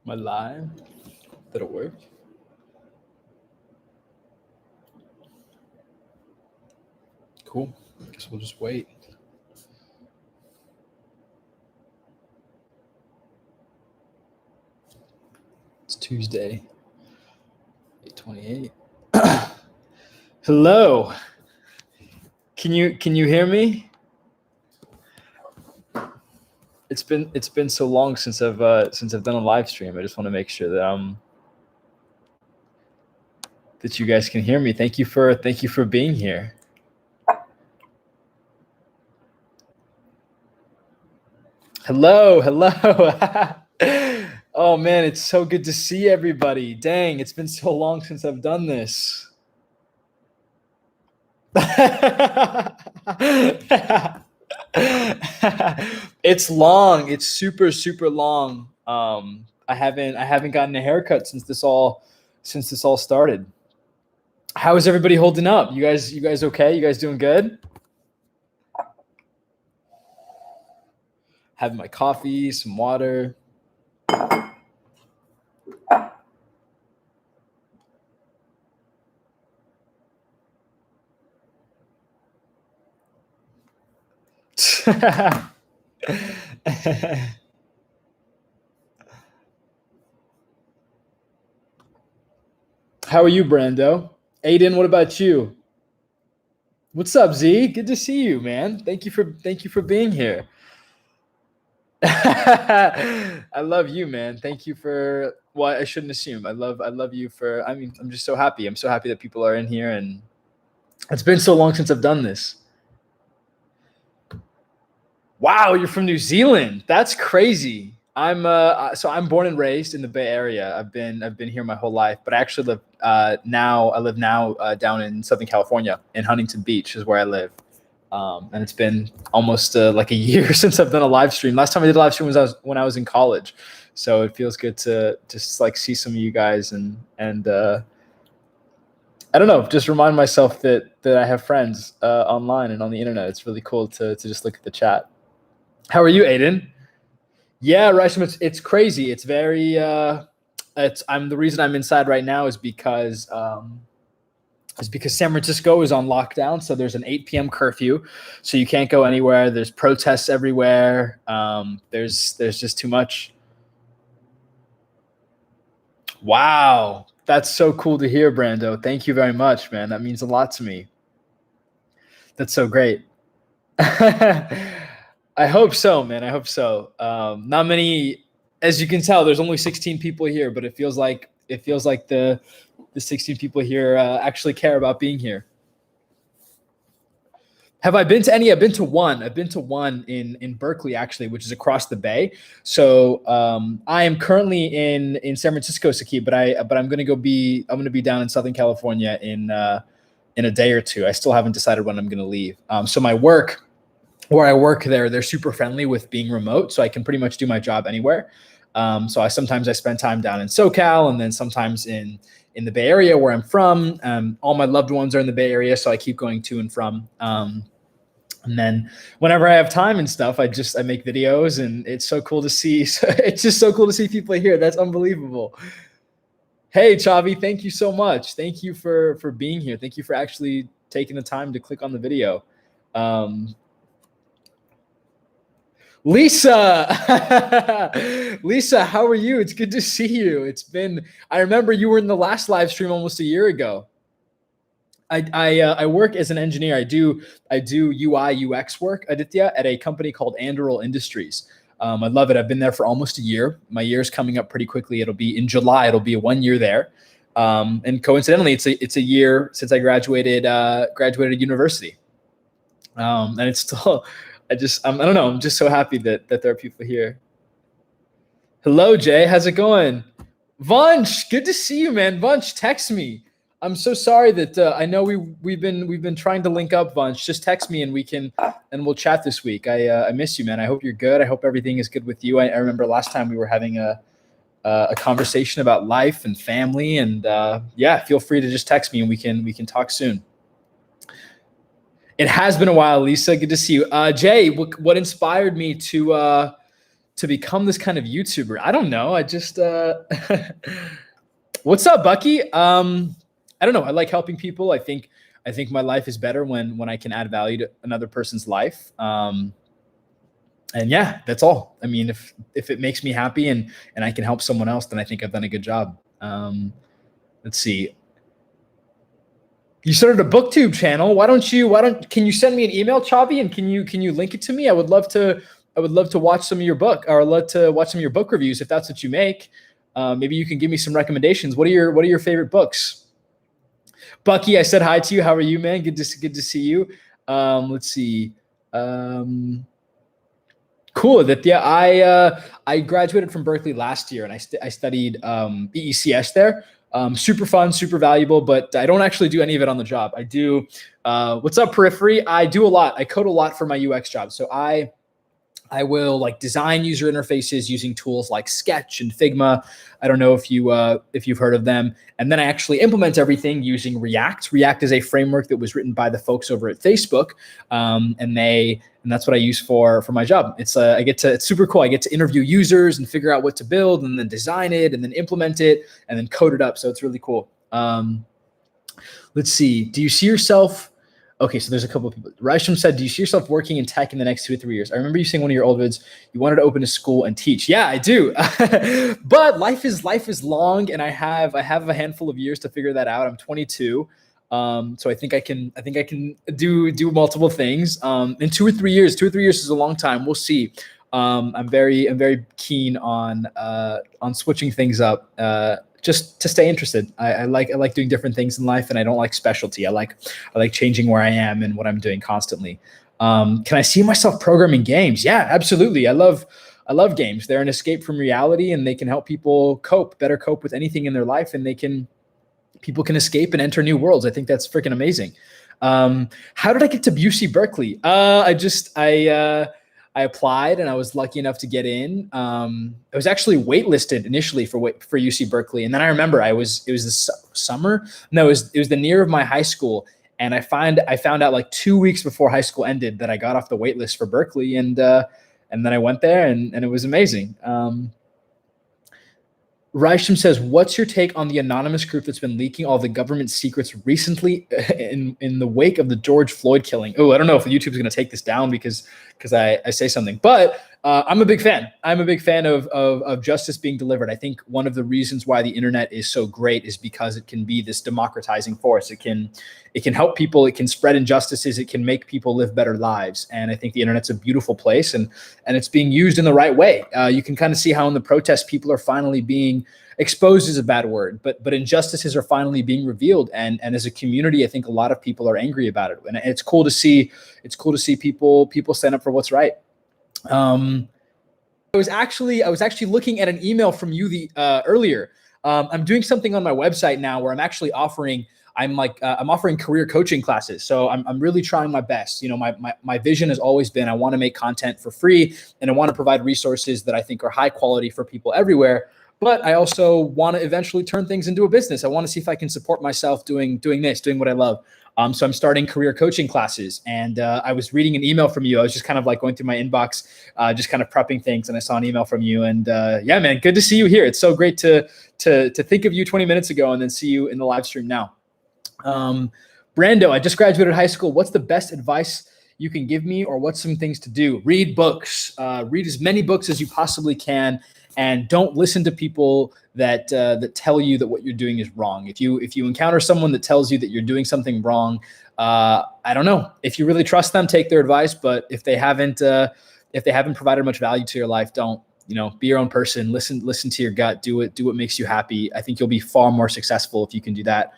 Am I live? That'll work. Cool. Guess we'll just wait. It's Tuesday, 8:28. Hello. Can you hear me? It's been so long since I've done a live stream. I just want to make sure that that you guys can hear me. Thank you for being here. Hello. Oh man, it's so good to see everybody. Dang, it's been so long since I've done this. It's long. It's super long. I haven't gotten a haircut since this all started. How is everybody holding up? You guys okay? You guys doing good? Having my coffee, some water. How are you, Brando? Aiden, what about you? What's up, Z? Good to see you, man. Thank you for being here. I love you, man. Thank you for I shouldn't assume. I love you for I'm just so happy. I'm so happy that people are in here, and it's been so long since I've done this. Wow, you're from New Zealand. That's crazy. I'm born and raised in the Bay Area. I've been here my whole life, but I actually live now down in Southern California in Huntington Beach is where I live. And it's been almost like a year since I've done a live stream. Last time I did a live stream was when I was in college. So it feels good to just like see some of you guys and I don't know, just remind myself that I have friends online and on the internet. It's really cool to just look at the chat. How are you, Aiden? Yeah, Raisham, it's crazy. It's very the reason I'm inside right now is because San Francisco is on lockdown. So there's an 8 p.m. curfew, so you can't go anywhere. There's protests everywhere. There's just too much. Wow, that's so cool to hear, Brando. Thank you very much, man. That means a lot to me. That's so great. I hope so, man. I hope so. Not many, as you can tell, there's only 16 people here, but it feels like the 16 people here actually care about being here. Have I been to any? I've been to one. I've been to one in Berkeley, actually, which is across the bay. So I am currently in San Francisco, Saki, but I'm gonna be down in Southern California in a day or two. I still haven't decided when I'm gonna leave. So my work, where I work there, they're super friendly with being remote, so I can pretty much do my job anywhere. So I sometimes spend time down in SoCal, and then sometimes in the Bay Area where I'm from. All my loved ones are in the Bay Area, so I keep going to and from. And then whenever I have time and stuff, I make videos, and it's so cool to see. It's just so cool to see people here. That's unbelievable. Hey, Chavi, thank you so much. Thank you for being here. Thank you for actually taking the time to click on the video. Lisa, how are you? It's good to see you. I remember you were in the last live stream almost a year ago. I work as an engineer. I do UI UX work, Aditya, at a company called Anduril Industries. I love it. I've been there for almost a year. My year's coming up pretty quickly. It'll be in July. It'll be a 1 year there. And coincidentally, it's a year since I graduated university. And it's still. I don't know. I'm just so happy that there are people here. Hello, Jay. How's it going? Vansh, good to see you, man. Vansh, text me. I'm so sorry that I know we've been trying to link up, Vansh. Just text me and we'll chat this week. I miss you, man. I hope you're good. I hope everything is good with you. I remember last time we were having a conversation about life and family, and yeah, feel free to just text me and we can talk soon. It has been a while, Lisa. Good to see you. Jay, what inspired me to to become this kind of YouTuber? I don't know. I just what's up, Bucky? I don't know. I like helping people. I think my life is better when I can add value to another person's life. And yeah, that's all. I mean, if it makes me happy and I can help someone else, then I think I've done a good job. Let's see. You started a booktube channel. Can you send me an email, Chavi, and can you link it to me? I would love to watch some of your book, or I'd love to watch some of your book reviews if that's what you make. Maybe you can give me some recommendations. What are your favorite books? Bucky, I said hi to you. How are you, man? Good to see you. Let's see. Cool. I graduated from Berkeley last year, and I studied EECS there. Super fun, super valuable, but I don't actually do any of it on the job. I do. What's up, Periphery? I do a lot. I code a lot for my UX job. So I will like design user interfaces using tools like Sketch and Figma. I don't know if you've heard of them. And then I actually implement everything using React. React is a framework that was written by the folks over at Facebook, and that's what I use for my job. It's super cool. I get to interview users and figure out what to build, and then design it, and then implement it, and then code it up. So it's really cool. Let's see. Do you see yourself? Okay, so there's a couple of people. Raisham said, do you see yourself working in tech in the next 2 or 3 years? I remember you saying one of your old vids, you wanted to open a school and teach. Yeah, I do. But life is long, and I have a handful of years to figure that out. I'm 22. So I think I can do multiple things. In 2 or 3 years, 2 or 3 years is a long time. We'll see. I'm very keen on switching things up. Just to stay interested. I like doing different things in life, and I don't like specialty. I like changing where I am and what I'm doing constantly. Can I see myself programming games? Yeah, absolutely. I love games. They're an escape from reality, and they can help people better cope with anything in their life, and people can escape and enter new worlds. I think that's freaking amazing. How did I get to UC Berkeley? I applied, and I was lucky enough to get in. I was actually waitlisted initially for UC Berkeley, and then I remember it was the summer. No, it was the year of my high school, and I found out like 2 weeks before high school ended that I got off the wait list for Berkeley, and then I went there, and it was amazing. Raisham says, what's your take on the anonymous group that's been leaking all the government secrets recently in the wake of the George Floyd killing? Oh, I don't know if YouTube's going to take this down because I say something, but I'm a big fan. I'm a big fan of justice being delivered. I think one of the reasons why the internet is so great is because it can be this democratizing force. It can help people. It can spread injustices. It can make people live better lives. And I think the internet's a beautiful place, and it's being used in the right way. You can kind of see how in the protests people are finally being exposed is a bad word, but injustices are finally being revealed. And as a community, I think a lot of people are angry about it. And it's cool to see people stand up for what's right. I was actually looking at an email from you earlier. I'm doing something on my website now where I'm actually offering career coaching classes. So I'm really trying my best. You know, my vision has always been, I want to make content for free, and I want to provide resources that I think are high quality for people everywhere. But I also want to eventually turn things into a business. I want to see if I can support myself doing what I love. So I'm starting career coaching classes, and I was reading an email from you. I was just kind of like going through my inbox, just kind of prepping things, and I saw an email from you. And yeah, man, good to see you here. It's so great to think of you 20 minutes ago and then see you in the live stream now. Brando, I just graduated high school. What's the best advice you can give me, or what's some things to do? Read books. Read as many books as you possibly can. And don't listen to people that tell you that what you're doing is wrong. If you encounter someone that tells you that you're doing something wrong, I don't know. If you really trust them, take their advice. But if they haven't provided much value to your life, don't. Be your own person. Listen to your gut. Do what makes you happy. I think you'll be far more successful if you can do that.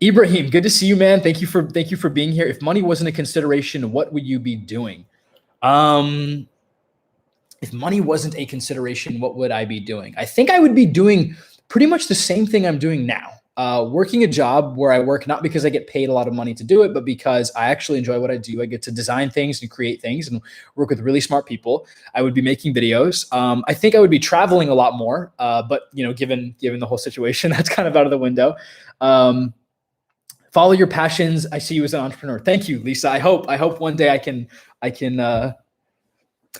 Ibrahim, good to see you, man. Thank you for being here. If money wasn't a consideration, what would you be doing? If money wasn't a consideration, what would I be doing? I think I would be doing pretty much the same thing I'm doing now. Working a job where I work, not because I get paid a lot of money to do it, but because I actually enjoy what I do. I get to design things and create things and work with really smart people. I would be making videos. I think I would be traveling a lot more, but given the whole situation, that's kind of out of the window. Follow your passions. I see you as an entrepreneur. Thank you, Lisa. I hope one day I can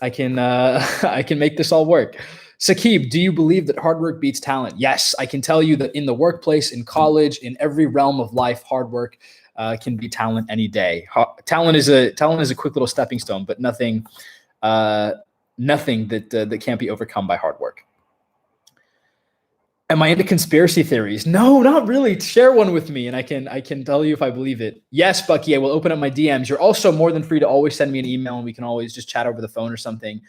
I can I can make this all work. Sakib, do you believe that hard work beats talent? Yes, I can tell you that in the workplace, in college, in every realm of life, hard work can beat talent any day. Talent is a quick little stepping stone, but uh, nothing that can't be overcome by hard work. Am I into conspiracy theories? No, not really. Share one with me, and I can tell you if I believe it. Yes, Bucky, I will open up my DMs. You're also more than free to always send me an email, and we can always just chat over the phone or something.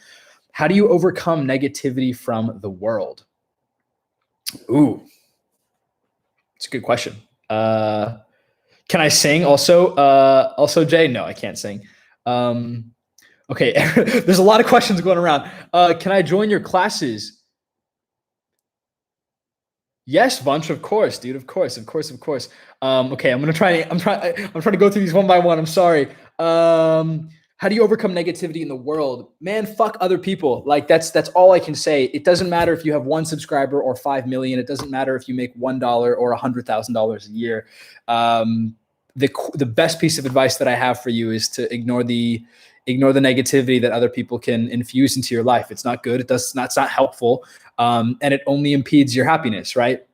How do you overcome negativity from the world? Ooh, it's a good question. Can I sing also? Also, Jay? No, I can't sing. Okay, there's a lot of questions going around. Can I join your classes? Yes, bunch, of course, dude. Of course, of course, of course. Okay, I'm trying to go through these one by one. I'm sorry. How do you overcome negativity in the world? Man, fuck other people. Like that's all I can say. It doesn't matter if you have one subscriber or 5 million. It doesn't matter if you make $1 or $100,000 a year. The best piece of advice that I have for you is to ignore the negativity that other people can infuse into your life. It's not good. It's not helpful. And it only impedes your happiness, right?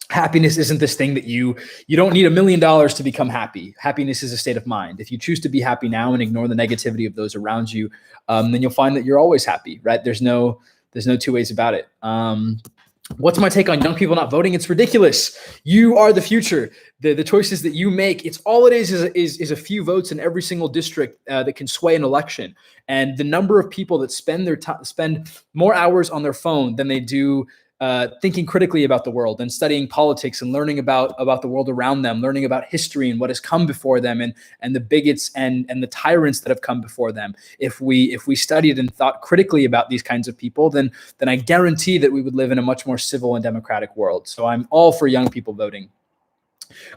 Happiness isn't this thing that you don't need $1 million to become happy. Happiness is a state of mind. If you choose to be happy now and ignore the negativity of those around you, then you'll find that you're always happy, right? There's no two ways about it. What's my take on young people not voting? It's ridiculous. You are the future. The choices that you make, it's all it is a few votes in every single district that can sway an election. And the number of people that spend more hours on their phone than they do thinking critically about the world and studying politics and learning about the world around them, learning about history and what has come before them, and the bigots and the tyrants that have come before them. If we studied and thought critically about these kinds of people, then I guarantee that we would live in a much more civil and democratic world. So I'm all for young people voting.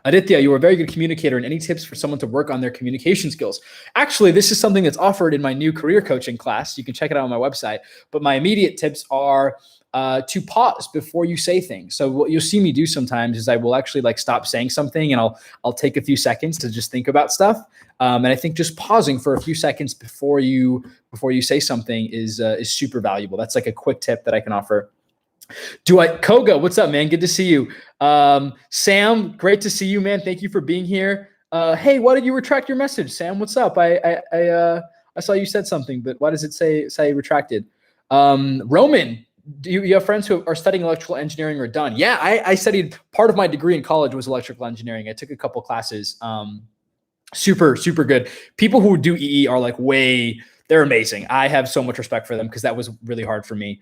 Aditya, you are a very good communicator, and any tips for someone to work on their communication skills? Actually, this is something that's offered in my new career coaching class. You can check it out on my website. But my immediate tips are to pause before you say things. So what you'll see me do sometimes is I will actually like stop saying something, and I'll take a few seconds to just think about stuff. And I think just pausing for a few seconds before you say something is super valuable. That's like a quick tip that I can offer. Koga, what's up, man? Good to see you. Sam, great to see you, man. Thank you for being here. Hey, why did you retract your message, Sam? What's up? I saw you said something, but why does it say retracted? Roman, do you have friends who are studying electrical engineering or done? Yeah, I studied, part of my degree in college was electrical engineering. I took a couple classes. Super, super good. People who do EE are like they're amazing. I have so much respect for them because that was really hard for me.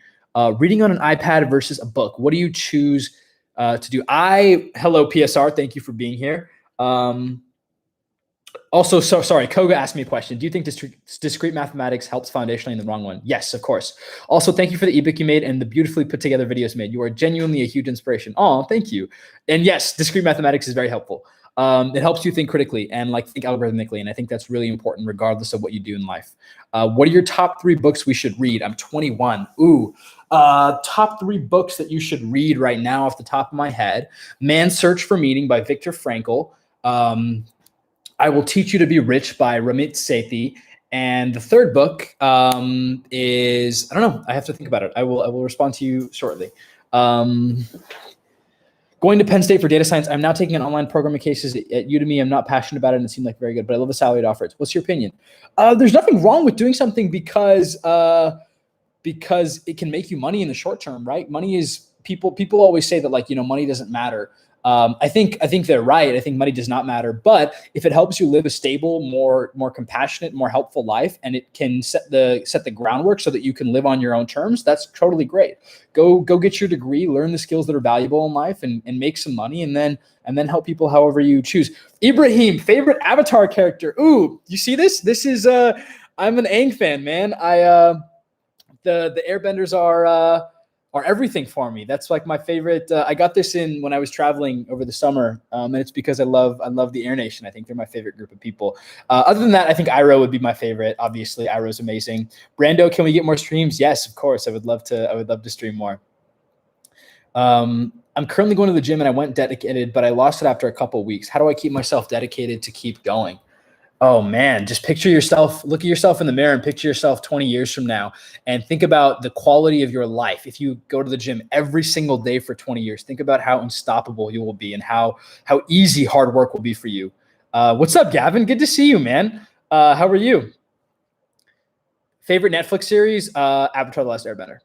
Reading on an iPad versus a book. What do you choose to do? Hello, PSR. Thank you for being here. Also, so sorry, Koga asked me a question. Do you think discrete mathematics helps foundationally in the wrong one? Yes, of course. Also, thank you for the ebook you made and the beautifully put together videos made. You are genuinely a huge inspiration. Oh, thank you. And yes, discrete mathematics is very helpful. It helps you think critically and like think algorithmically. And I think that's really important regardless of what you do in life. What are your top 3 books we should read? I'm 21. Ooh. Top 3 books that you should read right now off the top of my head. Man's Search for Meaning by Viktor Frankl. I Will Teach You to Be Rich by Ramit Sethi. And the third book is, I don't know. I have to think about it. I will respond to you shortly. Going to Penn State for data science. I'm now taking an online programming cases at Udemy. I'm not passionate about it, and it seemed like very good, but I love the salary it offers. What's your opinion? There's nothing wrong with doing something because it can make you money in the short term, right? Money is people always say that like, money doesn't matter. I think they're right. I think money does not matter, but if it helps you live a stable, more compassionate, more helpful life, and it can set the groundwork so that you can live on your own terms, that's totally great. Go get your degree, learn the skills that are valuable in life, and make some money, and then help people however you choose. Ibrahim, favorite Avatar character. Ooh, you see this? This is I'm an Aang fan, man. The Airbenders are everything for me. That's like my favorite. I got this when I was traveling over the summer, and it's because I love the Air Nation. I think they're my favorite group of people. Other than that, I think Iroh would be my favorite. Obviously, Iroh's amazing. Brando, can we get more streams? Yes, of course. I would love to stream more. I'm currently going to the gym and I went dedicated, but I lost it after a couple of weeks. How do I keep myself dedicated to keep going? Oh man, just picture yourself, look at yourself in the mirror and picture yourself 20 years from now and think about the quality of your life. If you go to the gym every single day for 20 years, think about how unstoppable you will be and how easy hard work will be for you. What's up, Gavin? Good to see you, man. How are you? Favorite Netflix series? Avatar: The Last Airbender,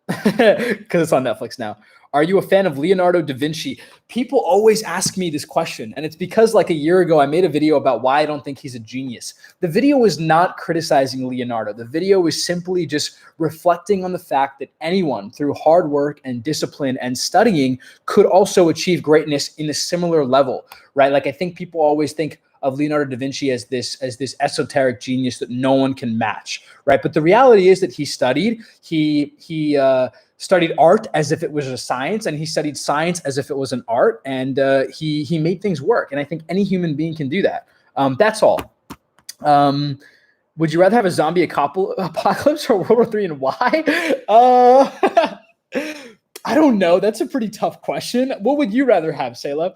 because it's on Netflix now. Are you a fan of Leonardo da Vinci? People always ask me this question, and it's because like a year ago, I made a video about why I don't think he's a genius. The video was not criticizing Leonardo. The video was simply just reflecting on the fact that anyone through hard work and discipline and studying could also achieve greatness in a similar level, right? Like I think people always think of Leonardo da Vinci as this esoteric genius that no one can match, right? But the reality is that he studied. He studied art as if it was a science, and he studied science as if it was an art, and he made things work. And I think any human being can do that. That's all. Would you rather have a zombie apocalypse or World War III, and why? I don't know. That's a pretty tough question. What would you rather have, Sayla?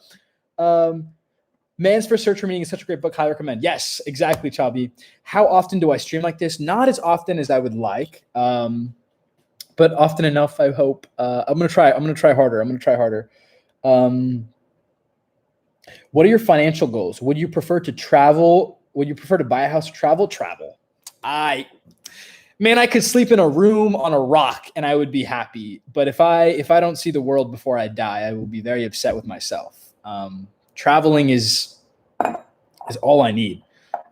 Man's First Search for Meaning is such a great book. Highly recommend. Yes, exactly, Chabi. How often do I stream like this? Not as often as I would like, but often enough, I hope. I'm gonna try harder. What are your financial goals? Would you prefer to travel? Would you prefer to buy a house? Travel. I could sleep in a room on a rock and I would be happy. But if I don't see the world before I die, I will be very upset with myself. Traveling is all I need,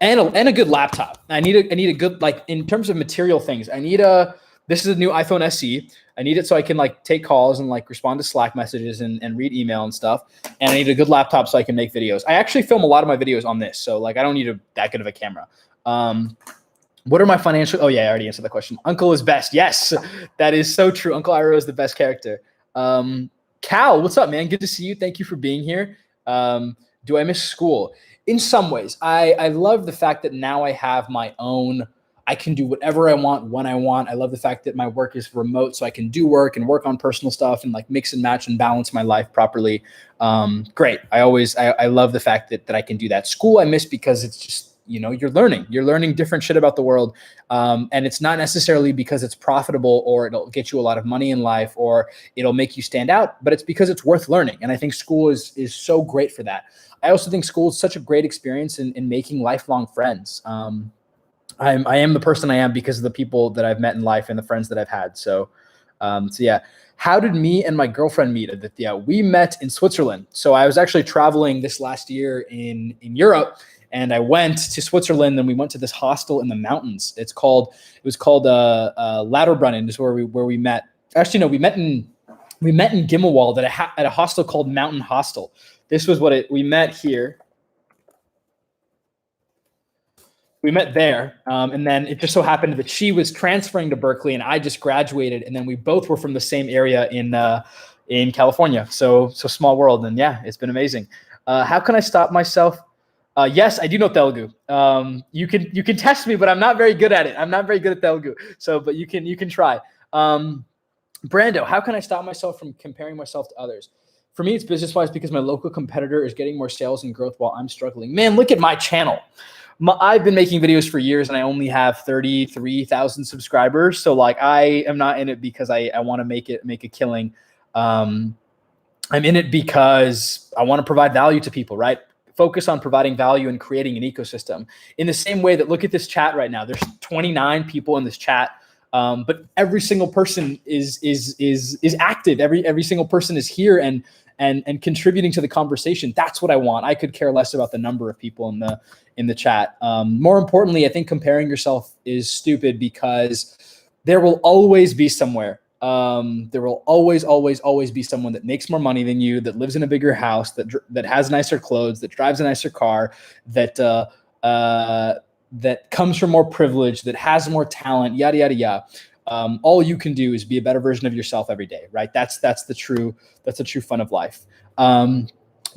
and a good laptop. I need a good, like, in terms of material things. This is a new iPhone SE. I need it so I can like take calls and like respond to Slack messages and read email and stuff. And I need a good laptop so I can make videos. I actually film a lot of my videos on this, so like I don't need that good of a camera. What are my financial? Oh yeah, I already answered that question. Uncle is best. Yes, that is so true. Uncle Iroh is the best character. Cal, what's up, man? Good to see you. Thank you for being here. Do I miss school? In some ways, I love the fact that now I have my own, I can do whatever I want when I want. I love the fact that my work is remote, so I can do work and work on personal stuff and like mix and match and balance my life properly. Great. I love the fact that I can do that. School I miss because it's just, you're learning different shit about the world. And it's not necessarily because it's profitable or it'll get you a lot of money in life or it'll make you stand out, but it's because it's worth learning. And I think school is so great for that. I also think school is such a great experience in making lifelong friends. I am the person I am because of the people that I've met in life and the friends that I've had. So yeah. How did me and my girlfriend meet, Aditya? We met in Switzerland. So I was actually traveling this last year in Europe, and I went to Switzerland, and we went to this hostel in the mountains. It was called Lauterbrunnen, is where we met. Actually, no, we met in Gimmelwald at a hostel called Mountain Hostel. This was we met here. We met there, and then it just so happened that she was transferring to Berkeley, and I just graduated, and then we both were from the same area in California. So small world, and yeah, it's been amazing. How can I stop myself? Yes, I do know Telugu. You can test me, but I'm not very good at it. I'm not very good at Telugu. So, but you can try. Brando, how can I stop myself from comparing myself to others? For me, it's business-wise because my local competitor is getting more sales and growth while I'm struggling. Man, look at my channel. I've been making videos for years and I only have 33,000 subscribers. So like I am not in it because I want to make a killing. I'm in it because I want to provide value to people, right? Focus on providing value and creating an ecosystem. In the same way that, look at this chat right now. There's 29 people in this chat. But every single person is active. Every single person is here and contributing to the conversation. That's what I want. I could care less about the number of people in the chat. More importantly, I think comparing yourself is stupid because there will always be somewhere. There will always be someone that makes more money than you, that lives in a bigger house, that has nicer clothes, that drives a nicer car, that comes from more privilege, that has more talent, yada, yada, yada. All you can do is be a better version of yourself every day, right? That's the true fun of life.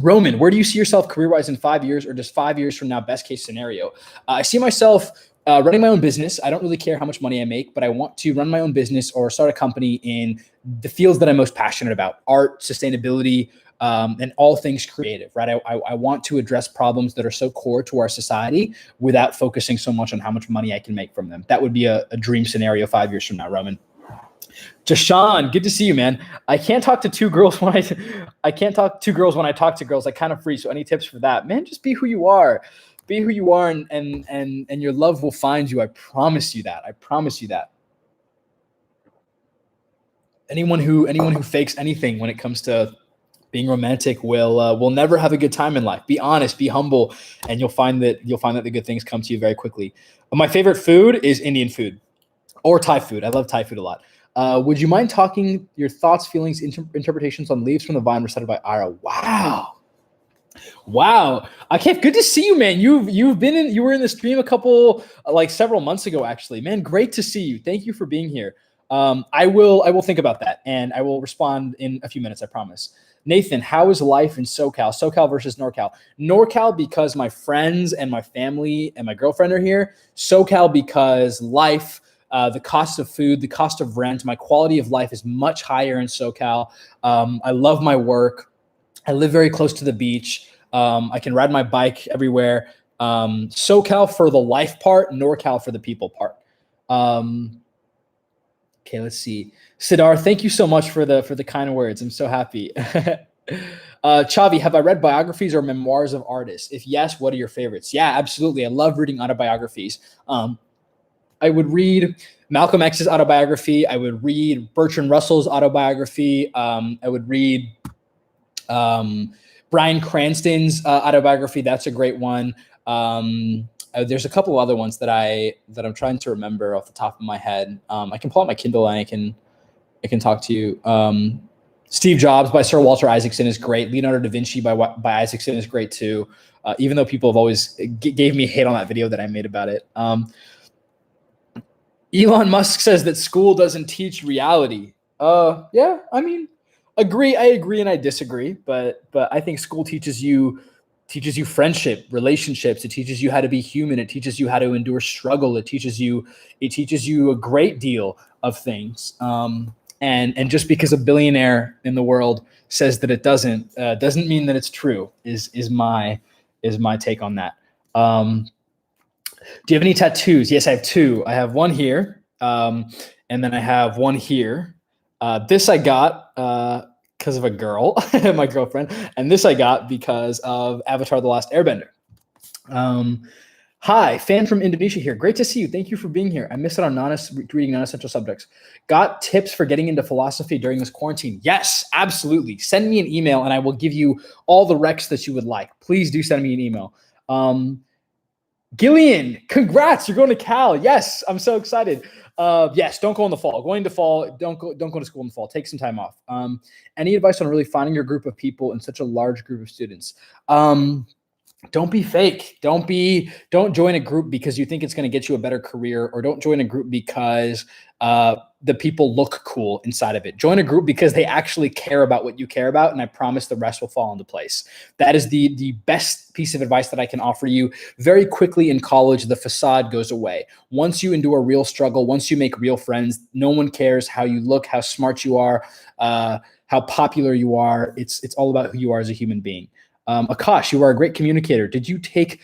Roman, where do you see yourself career-wise in 5 years, or just 5 years from now, best case scenario? I see myself Running my own business. I don't really care how much money I make, but I want to run my own business or start a company in the fields that I'm most passionate about: art, sustainability, and all things creative, right? I want to address problems that are so core to our society without focusing so much on how much money I can make from them. That would be a dream scenario 5 years from now, Roman. Jashawn, good to see you, man. I can't talk to two girls when I can't talk to two girls when I talk to girls. I kind of freeze. So any tips for that? Man, just be who you are. Be who you are, and your love will find you. I promise you that. I promise you that. Anyone who fakes anything when it comes to being romantic will never have a good time in life. Be honest, be humble, and you'll find that the good things come to you very quickly. My favorite food is Indian food or Thai food. I love Thai food a lot. Would you mind talking your thoughts, feelings, interpretations on Leaves from the Vine recited by Ira? Wow. Okay, good to see you, man. You were in the stream several months ago, actually. Man, great to see you. Thank you for being here. I will think about that, and I will respond in a few minutes, I promise. Nathan, how is life in SoCal? SoCal versus NorCal. NorCal because my friends and my family and my girlfriend are here. SoCal because life, the cost of food, the cost of rent, my quality of life is much higher in SoCal. I love my work. I live very close to the beach. I can ride my bike everywhere. SoCal for the life part, NorCal for the people part. Okay, let's see. Sidar, thank you so much for the kind words. I'm so happy. Chavi, have I read biographies or memoirs of artists? If yes, what are your favorites? Yeah, absolutely. I love reading autobiographies. I would read Malcolm X's autobiography. I would read Bertrand Russell's autobiography. I would read Bryan Cranston's autobiography. That's a great one. There's a couple of other ones that I'm trying to remember off the top of my head. I can pull out my Kindle and I can talk to you. Steve Jobs by Sir Walter Isaacson is great. Leonardo da Vinci by Isaacson is great too. Even though people have always gave me hate on that video that I made about it. Elon Musk says that school doesn't teach reality. Yeah, I mean, I agree and I disagree, but I think school teaches you friendship, relationships. It teaches you how to be human. It teaches you how to endure struggle. It teaches you a great deal of things. And just because a billionaire in the world says that it doesn't mean that it's true. Is my take on that. Do you have any tattoos? Yes, I have two. I have one here, and then I have one here. This I got because of a girl, my girlfriend, and this I got because of Avatar: The Last Airbender. Hi, fan from Indonesia here. Great to see you. Thank you for being here. I missed out on reading non-essential subjects. Got tips for getting into philosophy during this quarantine? Yes, absolutely. Send me an email and I will give you all the recs that you would like. Please do send me an email. Gillian, congrats. You're going to Cal. Yes, I'm so excited. Yes, don't go in the fall. Going to fall, don't go to school in the fall. Take some time off. Any advice on really finding your group of people in such a large group of students? Don't be fake. Don't join a group because you think it's going to get you a better career, or don't join a group because the people look cool inside of it. Join a group because they actually care about what you care about, and I promise the rest will fall into place. That is the best piece of advice that I can offer you. Very quickly in college, the facade goes away. Once you endure real struggle, once you make real friends, no one cares how you look, how smart you are, how popular you are. It's all about who you are as a human being. Akash, you are a great communicator. Did you take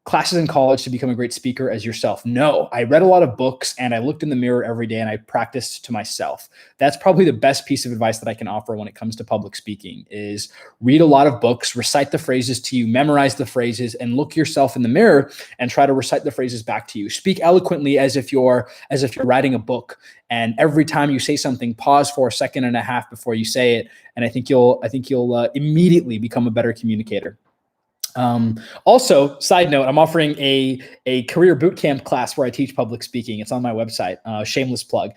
classes in college to become a great speaker as yourself? No, I read a lot of books and I looked in the mirror every day and I practiced to myself. That's probably the best piece of advice that I can offer when it comes to public speaking is read a lot of books, recite the phrases to you, memorize the phrases, and look yourself in the mirror and try to recite the phrases back to you. Speak eloquently as if you're writing a book. And every time you say something, pause for a second and a half before you say it. And I think you'll immediately become a better communicator. Also, side note, I'm offering a career bootcamp class where I teach public speaking. It's on my website. Shameless plug.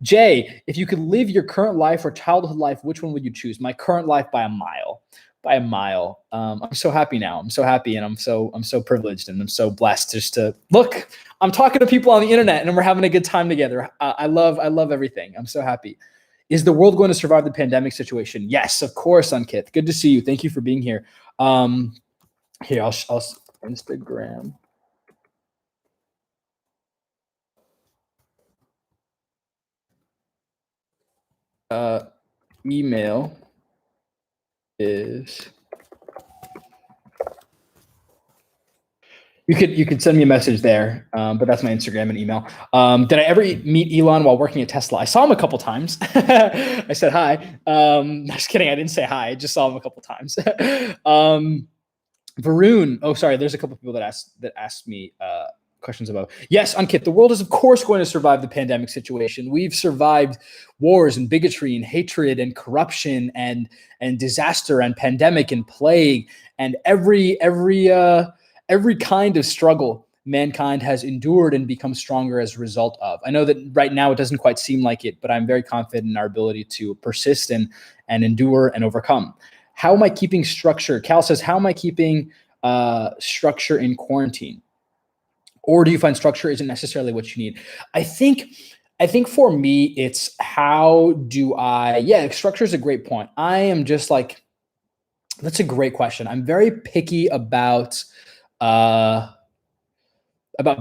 Jay, if you could live your current life or childhood life, which one would you choose? My current life by a mile. By a mile. I'm so happy now. I'm so happy, and I'm so privileged, and I'm so blessed just to look. I'm talking to people on the internet, and we're having a good time together. I love everything. I'm so happy. Is the world going to survive the pandemic situation? Yes, of course, Ankit. Good to see you. Thank you for being here. Here, I'll Instagram. email is. You could send me a message there, but that's my Instagram and email. Did I ever meet Elon while working at Tesla? I saw him a couple times. I said hi. Just kidding. I didn't say hi. I just saw him a couple times. Varun. Oh, sorry. There's a couple people that asked me questions about. Yes, Ankit. The world is of course going to survive the pandemic situation. We've survived wars and bigotry and hatred and corruption and disaster and pandemic and plague and every kind of struggle mankind has endured and become stronger as a result of. I know that right now it doesn't quite seem like it, but I'm very confident in our ability to persist and endure and overcome. How am I keeping structure? Cal says, how am I keeping structure in quarantine? Or do you find structure isn't necessarily what you need? I think for me, it's how do I, structure is a great point. I am just like, that's a great question. I'm very picky about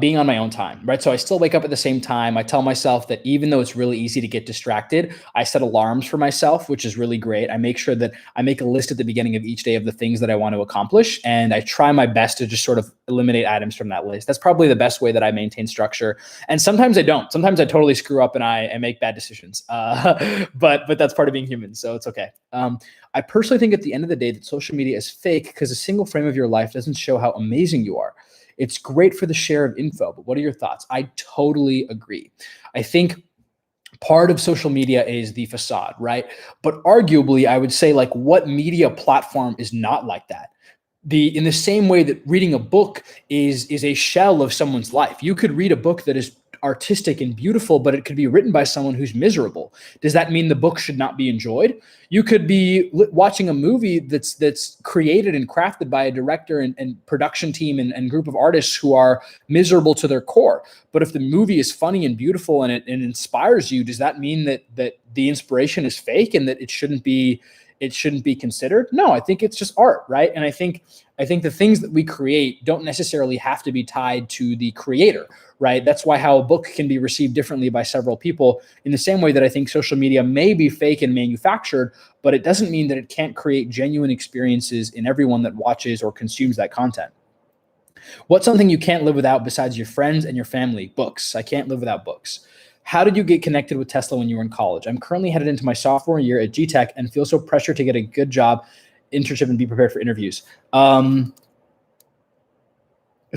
being on my own time, right? So I still wake up at the same time. I tell myself that even though it's really easy to get distracted, I set alarms for myself, which is really great. I make sure that I make a list at the beginning of each day of the things that I want to accomplish. And I try my best to just sort of eliminate items from that list. That's probably the best way that I maintain structure. And sometimes I don't. Sometimes I totally screw up and I make bad decisions. But that's part of being human. So it's okay. I personally think at the end of the day that social media is fake because a single frame of your life doesn't show how amazing you are. It's great for the share of info, but what are your thoughts? I totally agree. I think part of social media is the facade, right? But arguably, I would say like what media platform is not like that? In the same way that reading a book is a shell of someone's life. You could read a book that is artistic and beautiful, but it could be written by someone who's miserable. Does that mean the book should not be enjoyed? You could be watching a movie that's created and crafted by a director and production team and group of artists who are miserable to their core. But if the movie is funny and beautiful and it inspires you, does that mean that the inspiration is fake and that it shouldn't be considered? No, I think it's just art, right? And I think the things that we create don't necessarily have to be tied to the creator, right? That's why how a book can be received differently by several people, in the same way that I think social media may be fake and manufactured, but it doesn't mean that it can't create genuine experiences in everyone that watches or consumes that content. What's something you can't live without besides your friends and your family? Books. I can't live without books. How did you get connected with Tesla when you were in college? I'm currently headed into my sophomore year at GTech and feel so pressured to get a good job, internship, and be prepared for interviews.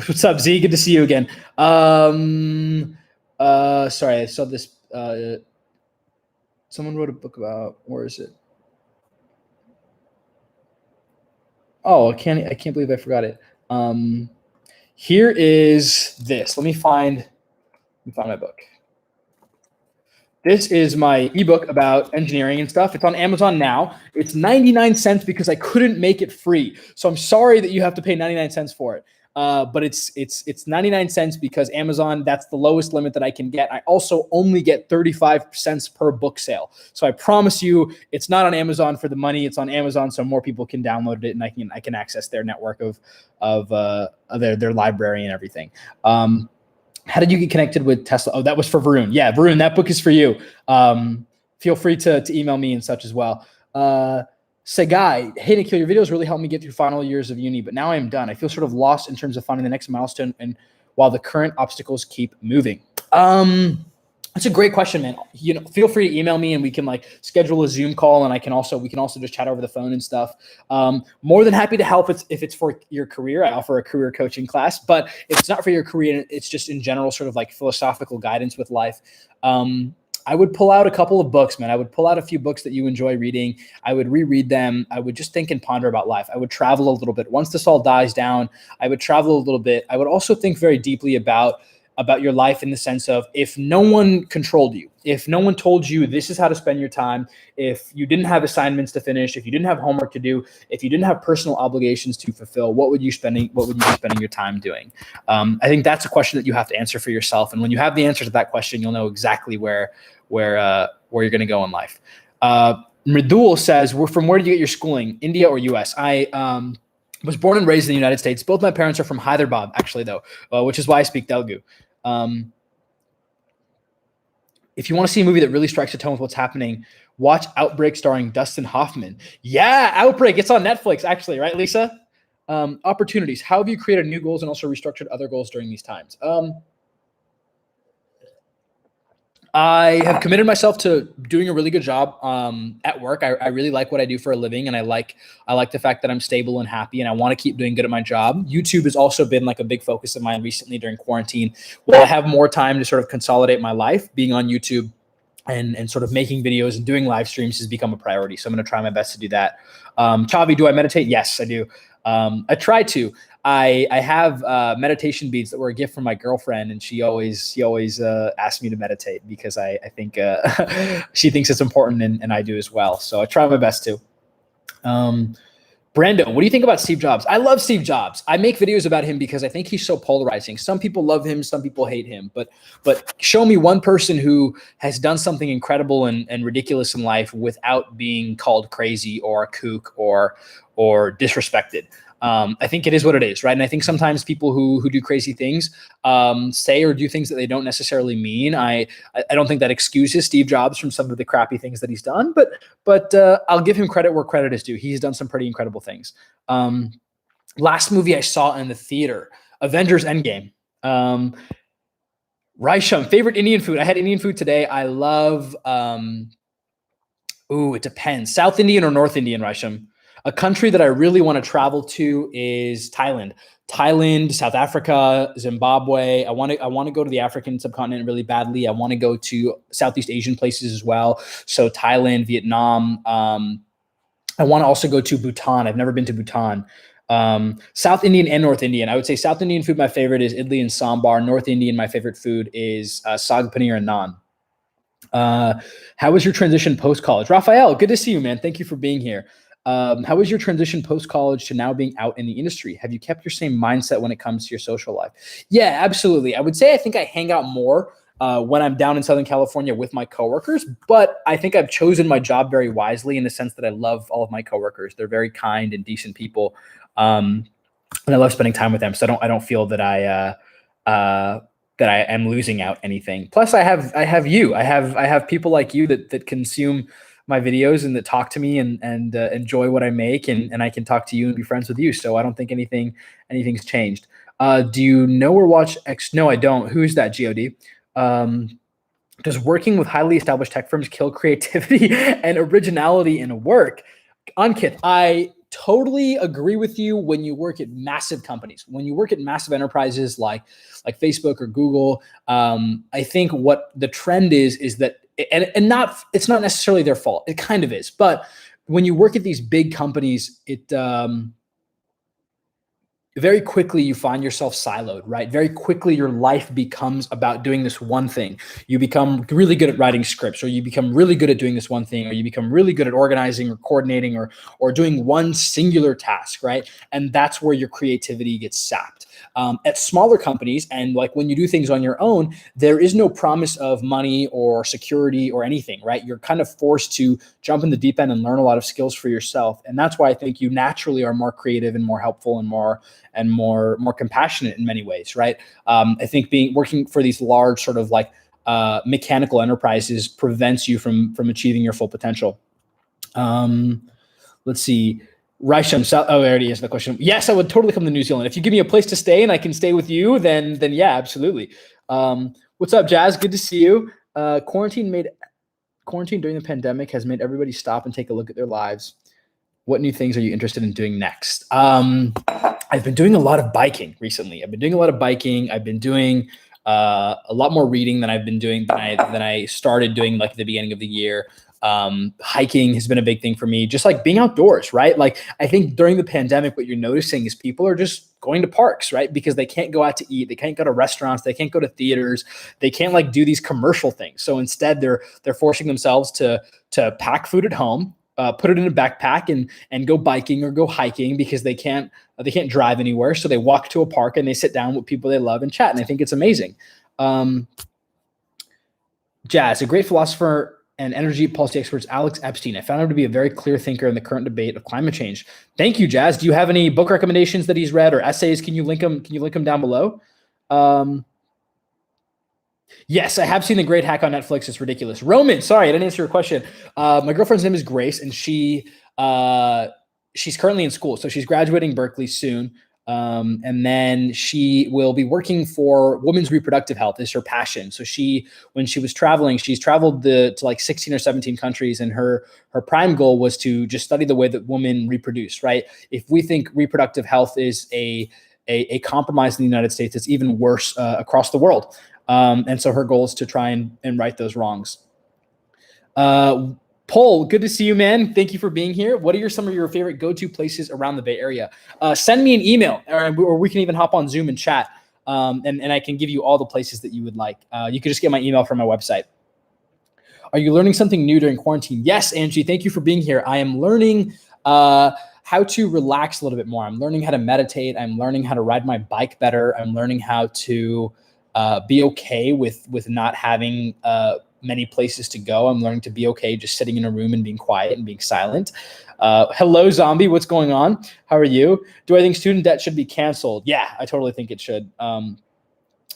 What's up, Z? Good to see you again. Sorry, I saw this. Someone wrote a book about, where is it? Oh, I can't believe I forgot it. Here is this. Let me find my book. This is my ebook about engineering and stuff. It's on Amazon now. It's 99 cents because I couldn't make it free. So I'm sorry that you have to pay 99 cents for it. But it's 99 cents because Amazon, that's the lowest limit that I can get. I also only get 35 cents per book sale. So I promise you it's not on Amazon for the money. It's on Amazon so more people can download it and I can access their network of their library and everything. How did you get connected with Tesla? Oh, that was for Varun. Yeah, Varun, that book is for you. Feel free to email me and such as well. Sagai, hey, Nikhil, your videos really helped me get through final years of uni, but now I am done. I feel sort of lost in terms of finding the next milestone and while the current obstacles keep moving. That's a great question, man. Feel free to email me and we can like schedule a Zoom call and we can also just chat over the phone and stuff. More than happy to help if it's for your career. I offer a career coaching class, but if it's not for your career, it's just in general sort of like philosophical guidance with life. I would pull out a couple of books, man. I would pull out a few books that you enjoy reading. I would reread them. I would just think and ponder about life. I would travel a little bit. Once this all dies down, I would travel a little bit. I would also think very deeply about your life in the sense of if no one controlled you, if no one told you this is how to spend your time, if you didn't have assignments to finish, if you didn't have homework to do, if you didn't have personal obligations to fulfill, what would you be spending your time doing? I think that's a question that you have to answer for yourself. And when you have the answer to that question, you'll know exactly where you're going to go in life. Mridul says, from where did you get your schooling? India or US? I was born and raised in the United States. Both my parents are from Hyderabad, actually, though, which is why I speak Telugu. If you want to see a movie that really strikes a tone with what's happening, watch Outbreak starring Dustin Hoffman. Yeah, Outbreak. It's on Netflix, actually, right, Lisa? Opportunities. How have you created new goals and also restructured other goals during these times? I have committed myself to doing a really good job at work. I really like what I do for a living, and I like the fact that I'm stable and happy, and I want to keep doing good at my job. YouTube has also been like a big focus of mine recently during quarantine. While I have more time to sort of consolidate my life, being on YouTube and sort of making videos and doing live streams has become a priority. So I'm going to try my best to do that. Chavi, do I meditate? Yes, I do. I try to. I have meditation beads that were a gift from my girlfriend, and she always asks me to meditate because I think she thinks it's important, and I do as well. So I try my best to. Brando, what do you think about Steve Jobs? I love Steve Jobs. I make videos about him because I think he's so polarizing. Some people love him, some people hate him. But show me one person who has done something incredible and ridiculous in life without being called crazy or a kook or disrespected. I think it is what it is, right? And I think sometimes people who do crazy things say or do things that they don't necessarily mean. I don't think that excuses Steve Jobs from some of the crappy things that he's done, but I'll give him credit where credit is due. He's done some pretty incredible things. Last movie I saw in the theater, Avengers Endgame. Raisham, favorite Indian food. I had Indian food today. I love, it depends. South Indian or North Indian, Raisham? A country that I really want to travel to is Thailand. Thailand, South Africa, Zimbabwe. I want to go to the African subcontinent really badly. I want to go to Southeast Asian places as well. So Thailand, Vietnam. I want to also go to Bhutan. I've never been to Bhutan. South Indian and North Indian. I would say South Indian food, my favorite is idli and sambar. North Indian, my favorite food is saag paneer and naan. How was your transition post-college? Raphael, good to see you, man. Thank you for being here. How was your transition post-college to now being out in the industry? Have you kept your same mindset when it comes to your social life? Yeah, absolutely. I would say I think I hang out more when I'm down in Southern California with my coworkers, but I think I've chosen my job very wisely in the sense that I love all of my coworkers. They're very kind and decent people, and I love spending time with them. So I don't feel that I am losing out anything. Plus, I have you. I have people like you that consume my videos and that talk to me and enjoy what I make, and I can talk to you and be friends with you. So I don't think anything's changed. Do you know or watch X? No, I don't. Who is that, God? Does working with highly established tech firms kill creativity and originality in work? Ankit, I totally agree with you when you work at massive companies. When you work at massive enterprises like Facebook or Google, I think what the trend is that it's not necessarily their fault. It kind of is. But when you work at these big companies, it very quickly you find yourself siloed, right? Very quickly your life becomes about doing this one thing. You become really good at writing scripts, or you become really good at doing this one thing, or you become really good at organizing or coordinating or doing one singular task, right? And that's where your creativity gets sapped. At smaller companies, and like when you do things on your own, there is no promise of money or security or anything, right? You're kind of forced to jump in the deep end and learn a lot of skills for yourself. And that's why I think you naturally are more creative and more helpful and more compassionate in many ways, right? I think working for these large sort of like mechanical enterprises prevents you from achieving your full potential. Let's see. Raisham, I already answered the question. Yes, I would totally come to New Zealand. If you give me a place to stay and I can stay with you, then yeah, absolutely. What's up, Jazz? Good to see you. Quarantine during the pandemic has made everybody stop and take a look at their lives. What new things are you interested in doing next? I've been doing a lot of biking recently. I've been doing a lot more reading than I've been doing than I started doing like at the beginning of the year. Hiking has been a big thing for me, just like being outdoors, right? Like I think during the pandemic, what you're noticing is people are just going to parks, right? Because they can't go out to eat. They can't go to restaurants. They can't go to theaters. They can't like do these commercial things. So instead they're forcing themselves to pack food at home, put it in a backpack and go biking or go hiking because they can't drive anywhere. So they walk to a park and they sit down with people they love and chat. And I think it's amazing. Jazz, a great philosopher and energy policy experts, Alex Epstein. I found him to be a very clear thinker in the current debate of climate change. Thank you, Jazz. Do you have any book recommendations that he's read or essays? Can you link them down below? Yes, I have seen The Great Hack on Netflix. It's ridiculous. Roman, sorry, I didn't answer your question. My girlfriend's name is Grace, and she's currently in school, so she's graduating Berkeley soon. And then she will be working for women's reproductive health is her passion. So when she was traveling, she's traveled to like 16 or 17 countries, and her prime goal was to just study the way that women reproduce. Right? If we think reproductive health is a compromise in the United States, it's even worse across the world. And so her goal is to try and right those wrongs. Paul, good to see you, man. Thank you for being here. What are some of your favorite go-to places around the Bay Area? Send me an email, or we can even hop on Zoom and chat, and I can give you all the places that you would like. You can just get my email from my website. Are you learning something new during quarantine? Yes, Angie, thank you for being here. I am learning how to relax a little bit more. I'm learning how to meditate. I'm learning how to ride my bike better. I'm learning how to be okay with not having many places to go. I'm learning to be okay just sitting in a room and being quiet and being silent. Hello, Zombie. What's going on? How are you? Do I think student debt should be canceled? Yeah, I totally think it should.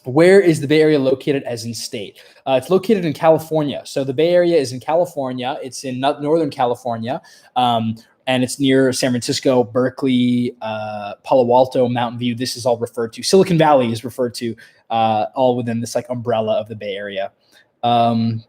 Where is the Bay Area located as in state? It's located in California. So the Bay Area is in California. It's in Northern California. And it's near San Francisco, Berkeley, Palo Alto, Mountain View. This is all referred to. Silicon Valley is referred to all within this like umbrella of the Bay Area. Gagan,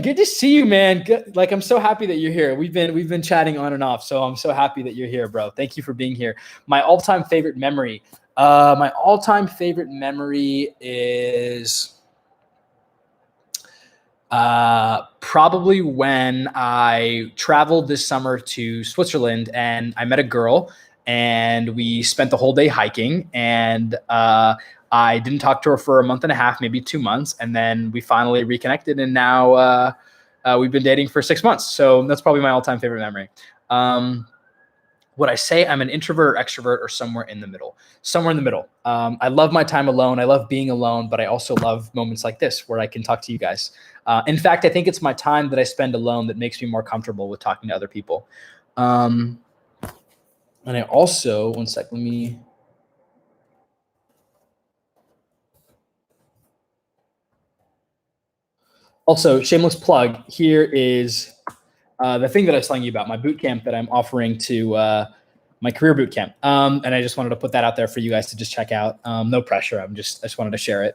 good to see you, man. Like, I'm so happy that you're here. We've been chatting on and off, so I'm so happy that you're here, bro. Thank you for being here. My all-time favorite memory. My all-time favorite memory is probably when I traveled this summer to Switzerland and I met a girl and we spent the whole day hiking, and I didn't talk to her for a month and a half, maybe 2 months. And then we finally reconnected, and now we've been dating for 6 months. So that's probably my all-time favorite memory. Would I say I'm an introvert or extrovert, or somewhere in the middle? Somewhere in the middle. I love my time alone. I love being alone, but I also love moments like this where I can talk to you guys. In fact, I think it's my time that I spend alone that makes me more comfortable with talking to other people. And I also, one sec, let me... Also, shameless plug, here is the thing that I was telling you about, my boot camp that I'm offering to my career boot camp. And I just wanted to put that out there for you guys to just check out. No pressure. I just wanted to share it.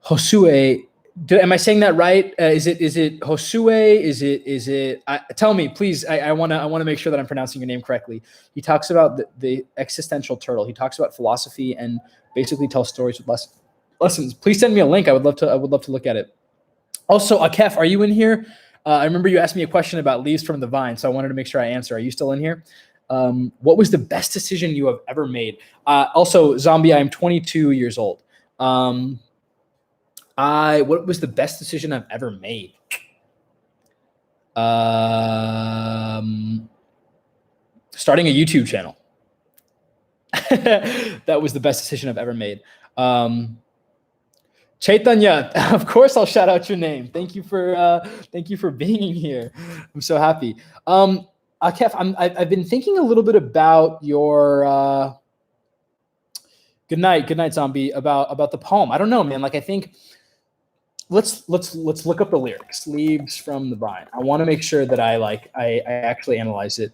Josue, am I saying that right? Is it Josue? Is it? Tell me, please. I want to make sure that I'm pronouncing your name correctly. He talks about the existential turtle. He talks about philosophy and basically tells stories with lessons. Please send me a link. I would love to look at it. Also, Akef, are you in here? I remember you asked me a question about leaves from the vine, so I wanted to make sure I answer. Are you still in here? What was the best decision you have ever made? Also, Zombie, I am 22 years old. What was the best decision I've ever made? Starting a YouTube channel. That was the best decision I've ever made. Chaitanya, of course I'll shout out your name. Thank you for being here. I'm so happy. Akef, I've been thinking a little bit about your good night, Zombie, about the poem. I don't know, man. Like, I think let's look up the lyrics. Leaves from the vine. I want to make sure that I actually analyze it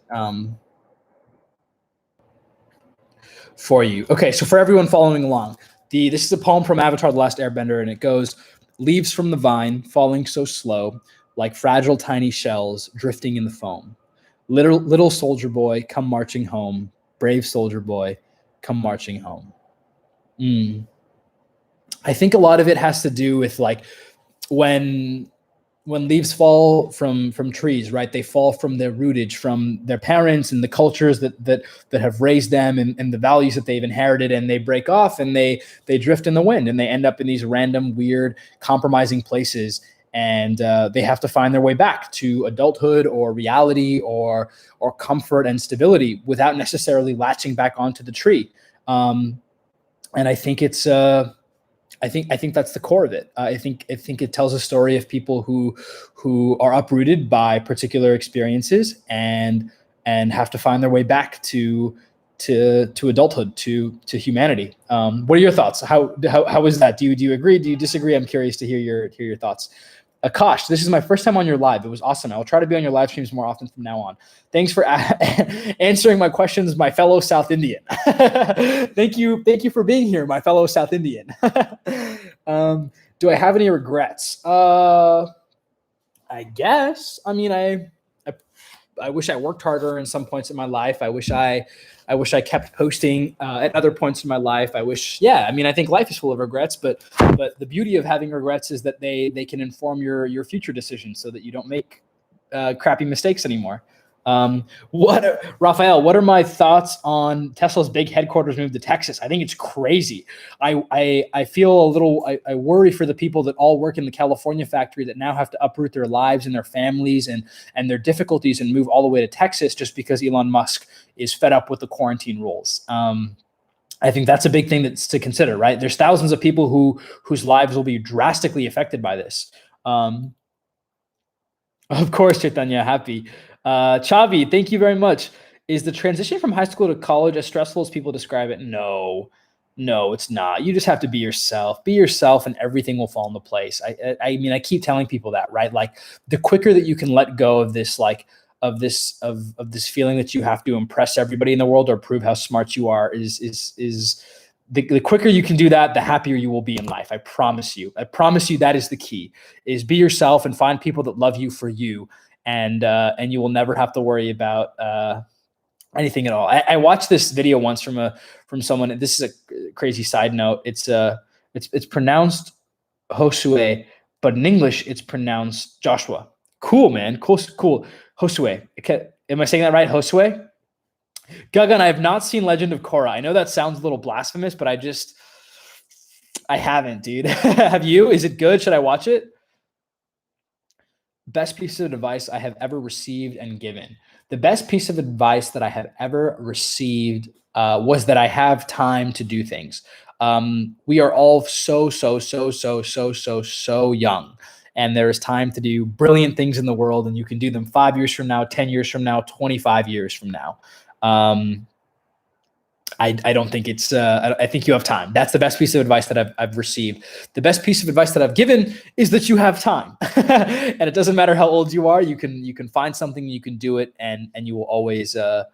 for you. Okay, so for everyone following along. This is a poem from Avatar: The Last Airbender, and it goes, leaves from the vine, falling so slow, like fragile tiny shells drifting in the foam. Little soldier boy, come marching home. Brave soldier boy, come marching home. I think a lot of it has to do with like when leaves fall from trees, right? They fall from their rootage, from their parents and the cultures that have raised them, and the values that they've inherited, and they break off and they drift in the wind, and they end up in these random, weird, compromising places, and they have to find their way back to adulthood or reality or comfort and stability without necessarily latching back onto the tree. And I think it's I think that's the core of it. I think it tells a story of people who are uprooted by particular experiences and have to find their way back to to adulthood, to humanity. What are your thoughts? How is that? Do you agree? Do you disagree? I'm curious to hear your thoughts. Akash, this is my first time on your live. It was awesome. I will try to be on your live streams more often from now on. Thanks for answering my questions, my fellow South Indian. Thank you for being here, my fellow South Indian. Do I have any regrets? I guess. I mean, I wish I worked harder in some points in my life. I wish I kept posting at other points in my life. I think life is full of regrets, but the beauty of having regrets is that they can inform your future decisions so that you don't make crappy mistakes anymore. Raphael, what are my thoughts on Tesla's big headquarters move to Texas? I think it's crazy. I feel a little, I worry for the people that all work in the California factory that now have to uproot their lives and their families and their difficulties and move all the way to Texas just because Elon Musk is fed up with the quarantine rules. I think that's a big thing that's to consider, right? There's thousands of people whose lives will be drastically affected by this. Of course, Chaitanya, happy. Chavi, thank you very much. Is the transition from high school to college as stressful as people describe it? No, it's not. You just have to be yourself. Be yourself and everything will fall into place. I mean, I keep telling people that, right? Like the quicker that you can let go of this, of this feeling that you have to impress everybody in the world or prove how smart you are is the quicker you can do that, the happier you will be in life. I promise you that is the key, is be yourself and find people that love you for you. And you will never have to worry about anything at all. I watched this video once from someone, and this is a crazy side note. It's pronounced Josue, but in English it's pronounced Joshua. Cool, man. Cool. Josue. Okay. Am I saying that right? Josue? Gagan, I have not seen Legend of Korra. I know that sounds a little blasphemous, but I haven't, dude. Have you? Is it good? Should I watch it? Best piece of advice I have ever received and given. The best piece of advice that I have ever received was that I have time to do things. We are all so young, and there is time to do brilliant things in the world, and you can do them 5 years from now, 10 years from now, 25 years from now. I don't think it's, I think you have time. That's the best piece of advice that I've received. The best piece of advice that I've given is that you have time. And it doesn't matter how old you are, you can find something, you can do it, and you will always have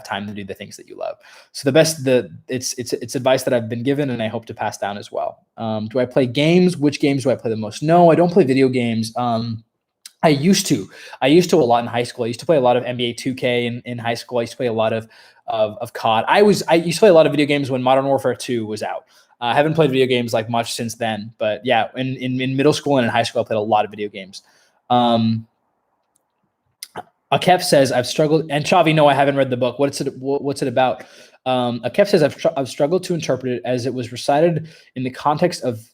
time to do the things that you love. So it's advice that I've been given and I hope to pass down as well. Do I play games? Which games do I play the most? No, I don't play video games. I used to a lot in high school. I used to play a lot of NBA 2K in high school. I used to play a lot of COD. I used to play a lot of video games when Modern Warfare 2 was out. I haven't played video games like much since then, but yeah, in middle school and in high school, I played a lot of video games. Akef says I've struggled, and Chavi, no, I haven't read the book. What's it about? Akef says I've struggled to interpret it as it was recited in the context of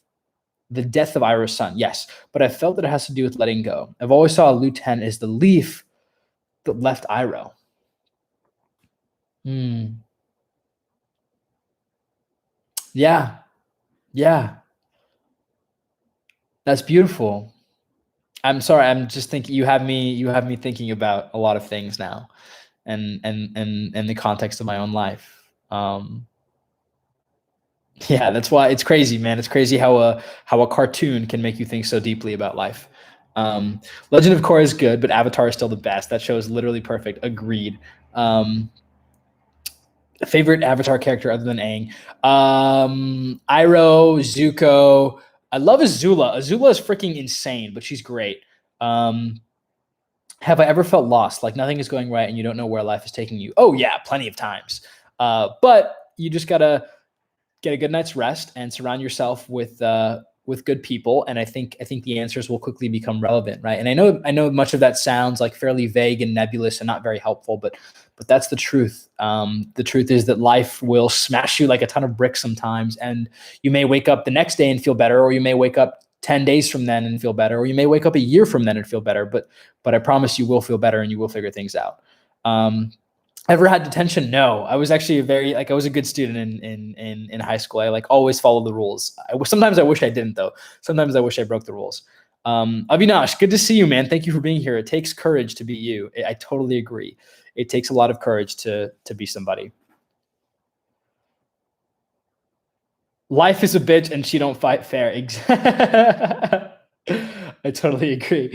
the death of Iroh's son. Yes, but I felt that it has to do with letting go. I've always saw a lieutenant as the leaf that left Iroh. Yeah. That's beautiful. I'm sorry. I'm just thinking. You have me thinking about a lot of things now, and the context of my own life. Yeah, that's why it's crazy, man. It's crazy how a cartoon can make you think so deeply about life. Legend of Korra is good, but Avatar is still the best. That show is literally perfect. Agreed. Favorite Avatar character other than Aang? Iroh, Zuko. I love Azula. Azula is freaking insane, but she's great. Have I ever felt lost, like nothing is going right and you don't know where life is taking you? Oh yeah, plenty of times. But you just gotta get a good night's rest and surround yourself with good people. And I think the answers will quickly become relevant, right? And I know much of that sounds like fairly vague and nebulous and not very helpful, but that's the truth. The truth is that life will smash you like a ton of bricks sometimes, and you may wake up the next day and feel better, or you may wake up 10 days from then and feel better, or you may wake up a year from then and feel better. But I promise you will feel better and you will figure things out. Ever had detention? No, I was actually I was a good student in high school. I always followed the rules. Sometimes I wish I didn't though. Sometimes I wish I broke the rules. Avinash, good to see you, man. Thank you for being here. It takes courage to be you. I totally agree. It takes a lot of courage to be somebody. Life is a bitch and she don't fight fair. I totally agree.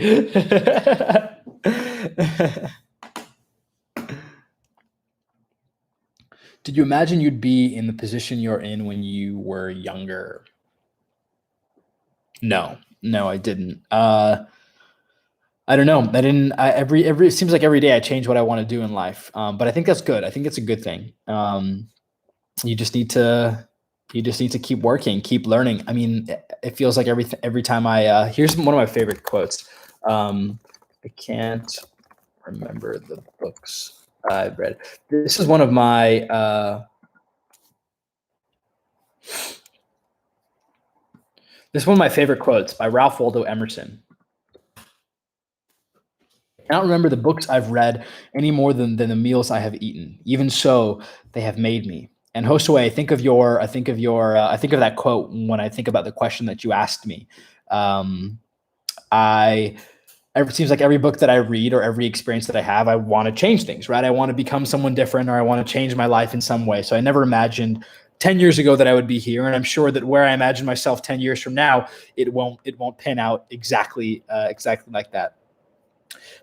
Did you imagine you'd be in the position you're in when you were younger? No, I didn't. I don't know. I didn't. Every it seems like every day I change what I want to do in life. But I think that's good. I think it's a good thing. You just need to keep working, keep learning. I mean, it feels like every time I here's one of my favorite quotes. I can't remember the books I've read. This is one of my this is one of my favorite quotes by Ralph Waldo Emerson. I don't remember the books I've read any more than the meals I have eaten. Even so, they have made me. And Josue, I think of that quote when I think about the question that you asked me. It seems like every book that I read or every experience that I have, I want to change things, right? I want to become someone different, or I want to change my life in some way. So I never imagined 10 years ago that I would be here. And I'm sure that where I imagine myself 10 years from now, it won't pan out exactly like that.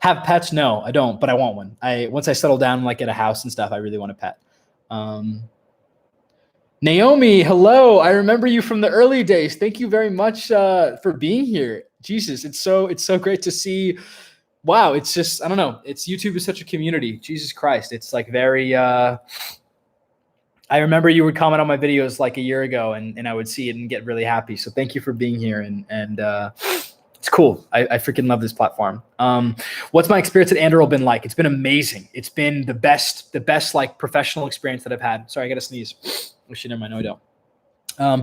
Have pets? No, I don't, but I want one. Once I settle down, like at a house and stuff, I really want a pet. Naomi, hello. I remember you from the early days. Thank you very much for being here. Jesus, it's so great to see. Wow, it's just, I don't know. It's YouTube is such a community. Jesus Christ. It's like very I remember you would comment on my videos like a year ago and I would see it and get really happy. So thank you for being here and it's cool. I freaking love this platform. What's my experience at Anduril been like? It's been amazing. It's been the best like professional experience that I've had. Sorry, I got to sneeze. Wish you never mind. No, I don't.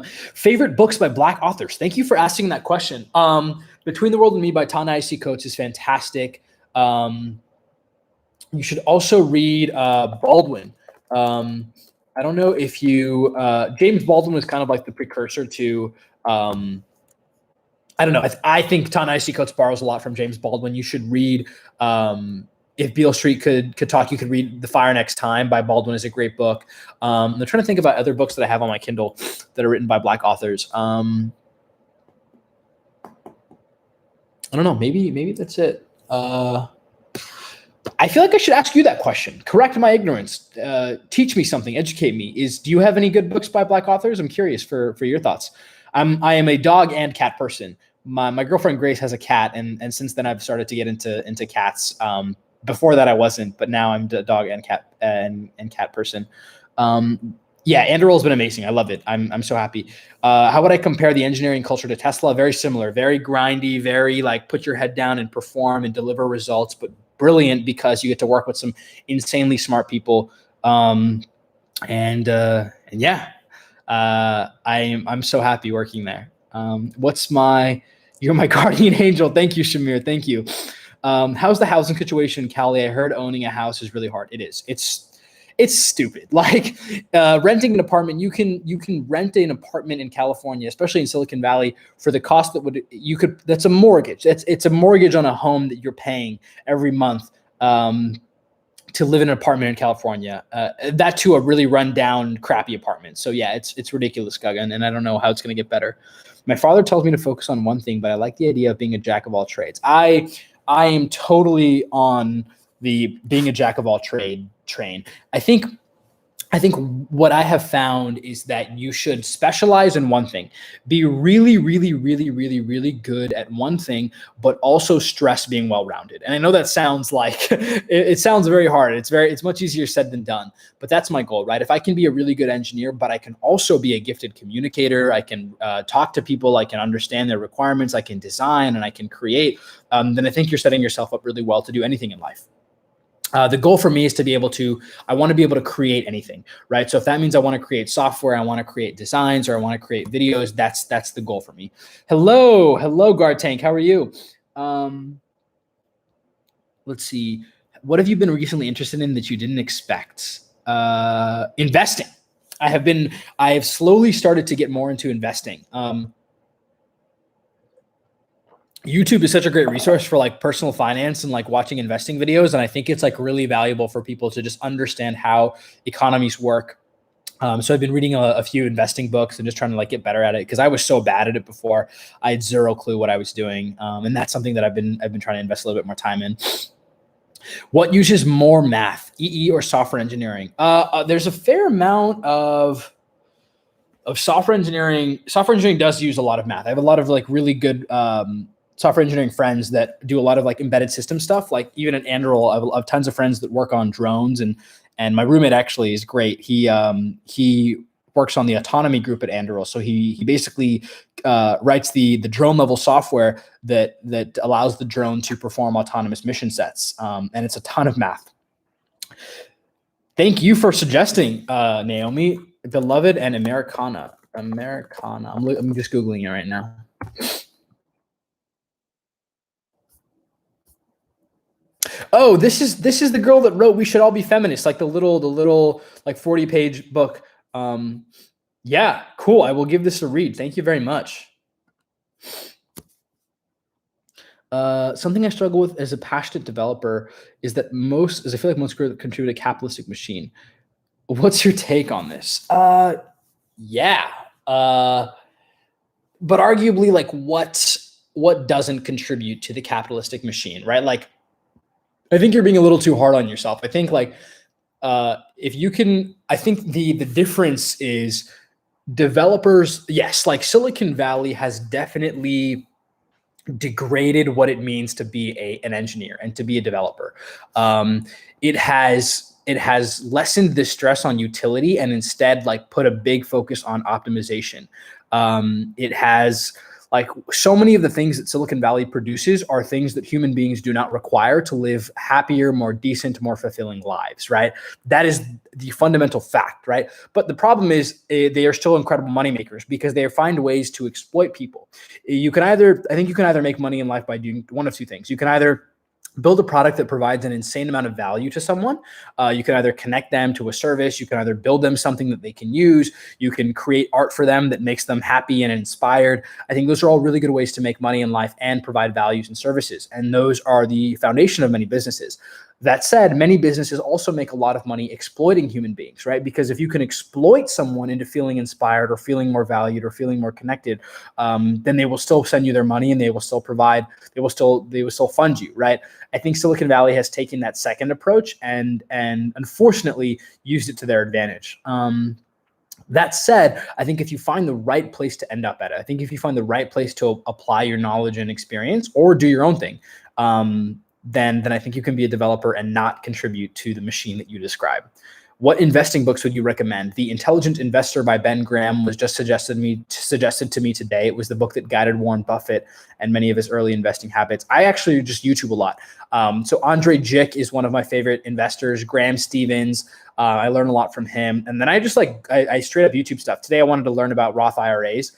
Favorite books by Black authors. Thank you for asking that question. Between the World and Me by Ta-Nehisi Coates is fantastic. You should also read Baldwin. I don't know if you James Baldwin was kind of like the precursor to I don't know. I think Ta-Nehisi Coates borrows a lot from James Baldwin. You should read If Beale Street Could Talk. You could read The Fire Next Time by Baldwin is a great book. I'm trying to think about other books that I have on my Kindle that are written by Black authors. I don't know. Maybe that's it. I feel like I should ask you that question. Correct my ignorance. Teach me something. Educate me. Do you have any good books by Black authors? I'm curious for your thoughts. I am a dog and cat person. My girlfriend Grace has a cat, and since then I've started to get into cats. Before that I wasn't, but now I'm a dog and cat and cat person. Yeah, Anduril been amazing. I love it. I'm so happy. How would I compare the engineering culture to Tesla? Very similar, very grindy, very like put your head down and perform and deliver results, but brilliant because you get to work with some insanely smart people. And yeah, I'm so happy working there. You're my guardian angel. Thank you, Shamir. Thank you. How's the housing situation in Cali? I heard owning a house is really hard. It is. It's stupid. Like renting an apartment, you can rent an apartment in California, especially in Silicon Valley, for the cost that's a mortgage. It's a mortgage on a home that you're paying every month to live in an apartment in California. That too, a really run down, crappy apartment. So yeah, it's ridiculous, Gagan, and I don't know how it's going to get better. My father tells me to focus on one thing, but I like the idea of being a jack of all trades. I am totally on the being a jack of all trade train. I think what I have found is that you should specialize in one thing. Be really, really, really, really, really good at one thing, but also stress being well-rounded. And I know that sounds like it sounds very hard. It's much easier said than done. But that's my goal, right? If I can be a really good engineer, but I can also be a gifted communicator, I can talk to people, I can understand their requirements, I can design, and I can create, then I think you're setting yourself up really well to do anything in life. The goal for me is I want to be able to create anything, right? So if that means I want to create software, I want to create designs, or I want to create videos, that's the goal for me. Hello, Guard Tank. How are you? Let's see. What have you been recently interested in that you didn't expect? Investing. I have slowly started to get more into investing. YouTube is such a great resource for like personal finance and like watching investing videos. And I think it's like really valuable for people to just understand how economies work. So I've been reading a few investing books and just trying to like get better at it because I was so bad at it before. I had zero clue what I was doing, and that's something that I've been trying to invest a little bit more time in. What uses more math, EE or software engineering? There's a fair amount of software engineering. Software engineering does use a lot of math. I have a lot of like really good software engineering friends that do a lot of like embedded system stuff. Like even at Anduril, I have tons of friends that work on drones, and my roommate actually is great. He works on the autonomy group at Anduril, so he basically writes the drone level software that allows the drone to perform autonomous mission sets, and it's a ton of math. Thank you for suggesting, Naomi, Beloved and Americana. Americana. I'm just Googling it right now. Oh, this is the girl that wrote "We Should All Be Feminists," like the little like 40-page book. Yeah, cool. I will give this a read. Thank you very much. Something I struggle with as a passionate developer is I feel like most contribute to a capitalistic machine. What's your take on this? Yeah. But arguably, like what doesn't contribute to the capitalistic machine, right? Like, I think you're being a little too hard on yourself. I think like if you can, I think the difference is developers. Yes, like Silicon Valley has definitely degraded what it means to be an engineer and to be a developer. It has lessened the stress on utility and instead like put a big focus on optimization. It has like so many of the things that Silicon Valley produces are things that human beings do not require to live happier, more decent, more fulfilling lives, right? That is the fundamental fact, right? But the problem is they are still incredible moneymakers because they find ways to exploit people. I think you can either make money in life by doing one of two things. You can either build a product that provides an insane amount of value to someone. You can either connect them to a service. You can either build them something that they can use. You can create art for them that makes them happy and inspired. I think those are all really good ways to make money in life and provide values and services. And those are the foundation of many businesses. That said, many businesses also make a lot of money exploiting human beings, right? Because if you can exploit someone into feeling inspired or feeling more valued or feeling more connected, then they will still send you their money and they will still provide, they will still fund you, right? I think Silicon Valley has taken that second approach and unfortunately used it to their advantage. That said, I think if you find the right place to end up at it, I think if you find the right place to apply your knowledge and experience or do your own thing, then I think you can be a developer and not contribute to the machine that you describe. What investing books would you recommend? The Intelligent Investor by Ben Graham was just suggested to me today. It was the book that guided Warren Buffett and many of his early investing habits. I actually just YouTube a lot. So Andre Jick is one of my favorite investors. Graham Stevens, I learn a lot from him. And then I straight up YouTube stuff. Today I wanted to learn about Roth IRAs.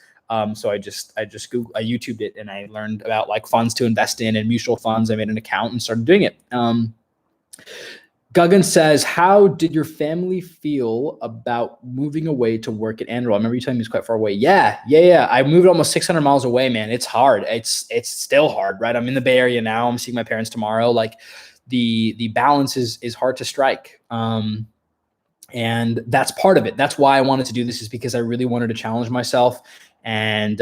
So I YouTubed it and I learned about like funds to invest in and mutual funds. I made an account and started doing it. Guggen says, how did your family feel about moving away to work at Anduril? I remember you telling me it's quite far away. Yeah. I moved almost 600 miles away, man. It's hard. It's still hard, right? I'm in the Bay Area now. I'm seeing my parents tomorrow. Like the balance is hard to strike. And that's part of it. That's why I wanted to do this, is because I really wanted to challenge myself and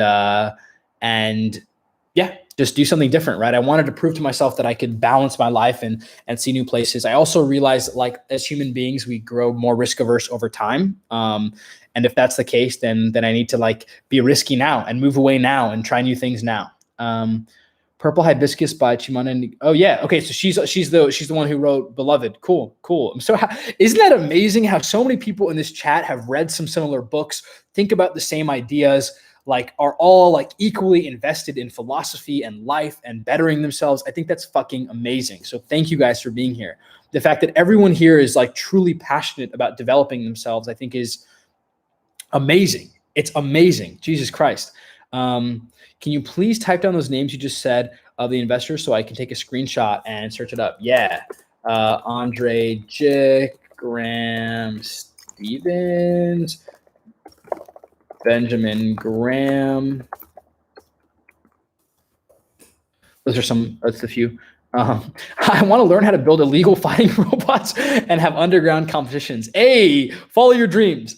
yeah, just do something different, right? I wanted to prove to myself that I could balance my life and see new places. I also realized that, like, as human beings, we grow more risk averse over time. And if that's the case, then I need to like be risky now and move away now and try new things now. Purple Hibiscus by Chimana. Oh yeah, okay. So she's the one who wrote Beloved. Cool. So isn't that amazing how so many people in this chat have read some similar books, think about the same ideas, like are all like equally invested in philosophy and life and bettering themselves. I think that's fucking amazing. So thank you guys for being here. The fact that everyone here is like truly passionate about developing themselves, I think is amazing. It's amazing. Jesus Christ. Can you please type down those names you just said of the investors so I can take a screenshot and search it up? Yeah. Andre Jick, Graham Stevens, Benjamin Graham. That's a few. I want to learn how to build illegal fighting robots and have underground competitions. Hey, follow your dreams.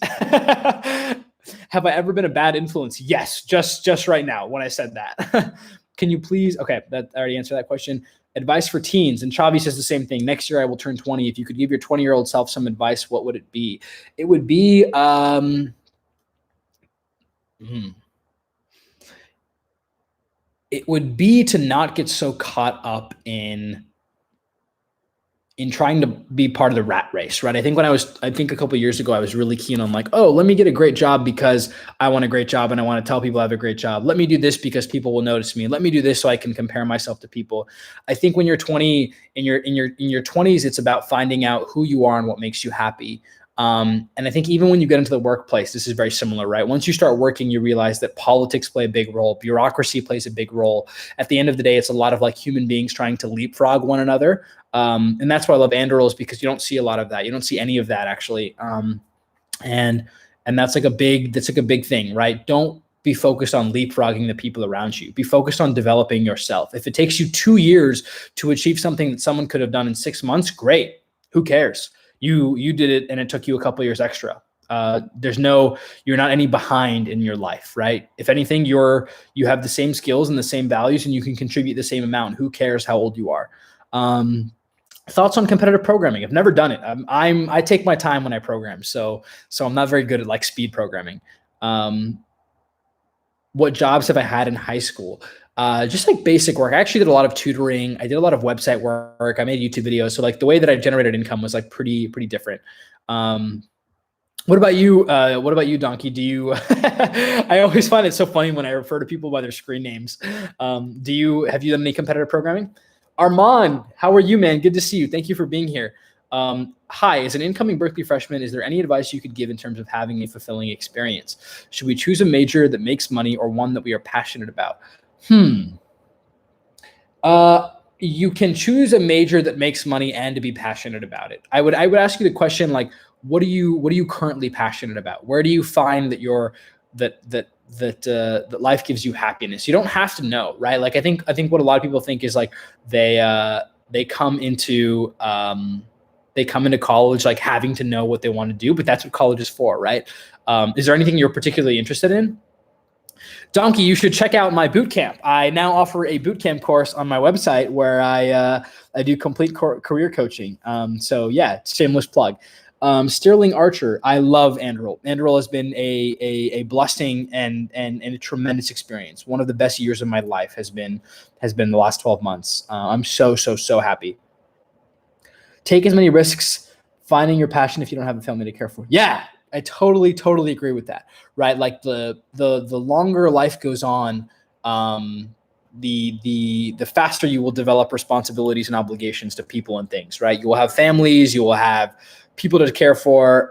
Have I ever been a bad influence? Yes, just right now when I said that. Can you please? Okay, that I already answered that question. Advice for teens, and Chavi says the same thing. Next year I will turn 20. If you could give your 20-year-old self some advice, what would it be? It would be hmm, it would be to not get so caught up in trying to be part of the rat race, right? I think a couple of years ago, I was really keen on like, oh, let me get a great job because I want a great job and I want to tell people I have a great job. Let me do this because people will notice me. Let me do this so I can compare myself to people. I think when you're 20, in your 20s, it's about finding out who you are and what makes you happy. And I think even when you get into the workplace, this is very similar, right? Once you start working, you realize that politics play a big role, bureaucracy plays a big role. At the end of the day, it's a lot of like human beings trying to leapfrog one another. And that's why I love Anduril, is because you don't see a lot of that. You don't see any of that actually. And that's like a big thing, right? Don't be focused on leapfrogging the people around you. Be focused on developing yourself. If it takes you 2 years to achieve something that someone could have done in 6 months, great. Who cares? You did it and it took you a couple years extra. You're not any behind in your life, right? If anything, you have the same skills and the same values and you can contribute the same amount. Who cares how old you are? Thoughts on competitive programming? I've never done it. I take my time when I program, so I'm not very good at like speed programming. What jobs have I had in high school? Just like basic work. I actually did a lot of tutoring. I did a lot of website work. I made YouTube videos. So like the way that I generated income was like pretty different. What about you? Donkey? Do you, I always find it so funny when I refer to people by their screen names. Have you done any competitive programming? Armand, how are you, man? Good to see you. Thank you for being here. Hi, as an incoming Berkeley freshman, is there any advice you could give in terms of having a fulfilling experience? Should we choose a major that makes money or one that we are passionate about? You can choose a major that makes money and to be passionate about it. I would ask you the question like, what are you currently passionate about? Where do you find that life gives you happiness? You don't have to know, right? Like I think what a lot of people think is like they come into college like having to know what they want to do, but that's what college is for, right? Is there anything you're particularly interested in? Donkey, you should check out my boot camp. I now offer a boot camp course on my website where I do complete career coaching. So yeah, shameless plug. Sterling Archer, I love Anduril. Anduril has been a blessing and a tremendous experience. One of the best years of my life has been the last 12 months. I'm so happy. Take as many risks finding your passion if you don't have a family to care for. Yeah, I totally agree with that. Right, like the longer life goes on, the faster you will develop responsibilities and obligations to people and things. Right, you will have families, you will have people to care for.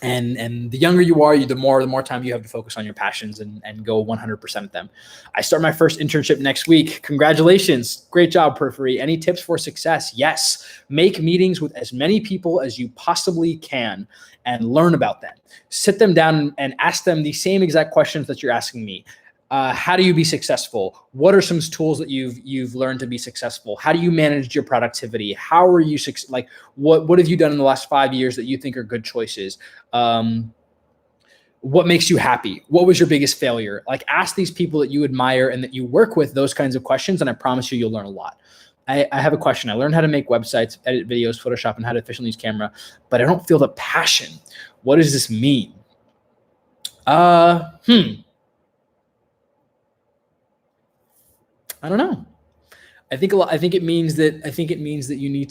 And the younger you are, the more time you have to focus on your passions and go 100% at them. I start my first internship next week. Congratulations. Great job, Periphery. Any tips for success? Yes. Make meetings with as many people as you possibly can and learn about them. Sit them down and ask them the same exact questions that you're asking me. How do you be successful? What are some tools that you've learned to be successful? How do you manage your productivity? How are you like what have you done in the last 5 years that you think are good choices? What makes you happy? What was your biggest failure? Like ask these people that you admire and that you work with those kinds of questions, and I promise you'll learn a lot. I have a question. I learned how to make websites, edit videos, Photoshop, and how to efficiently use camera, but I don't feel the passion. What does this mean? I don't know. I think it means that you need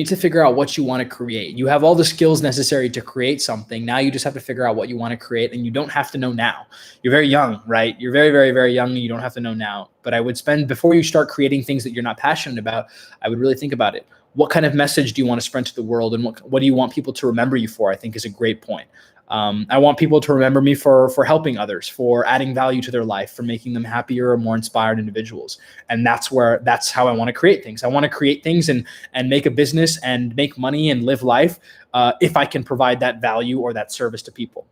to figure out what you want to create. You have all the skills necessary to create something. Now you just have to figure out what you want to create, and you don't have to know now. You're very young, right? You're very, very, very young, and you don't have to know now. But I would before you start creating things that you're not passionate about, I would really think about it. What kind of message do you want to spread to the world, and what do you want people to remember you for? I think is a great point. I want people to remember me for helping others, for adding value to their life, for making them happier or more inspired individuals. And that's how I want to create things. I want to create things and make a business and make money and live life if I can provide that value or that service to people.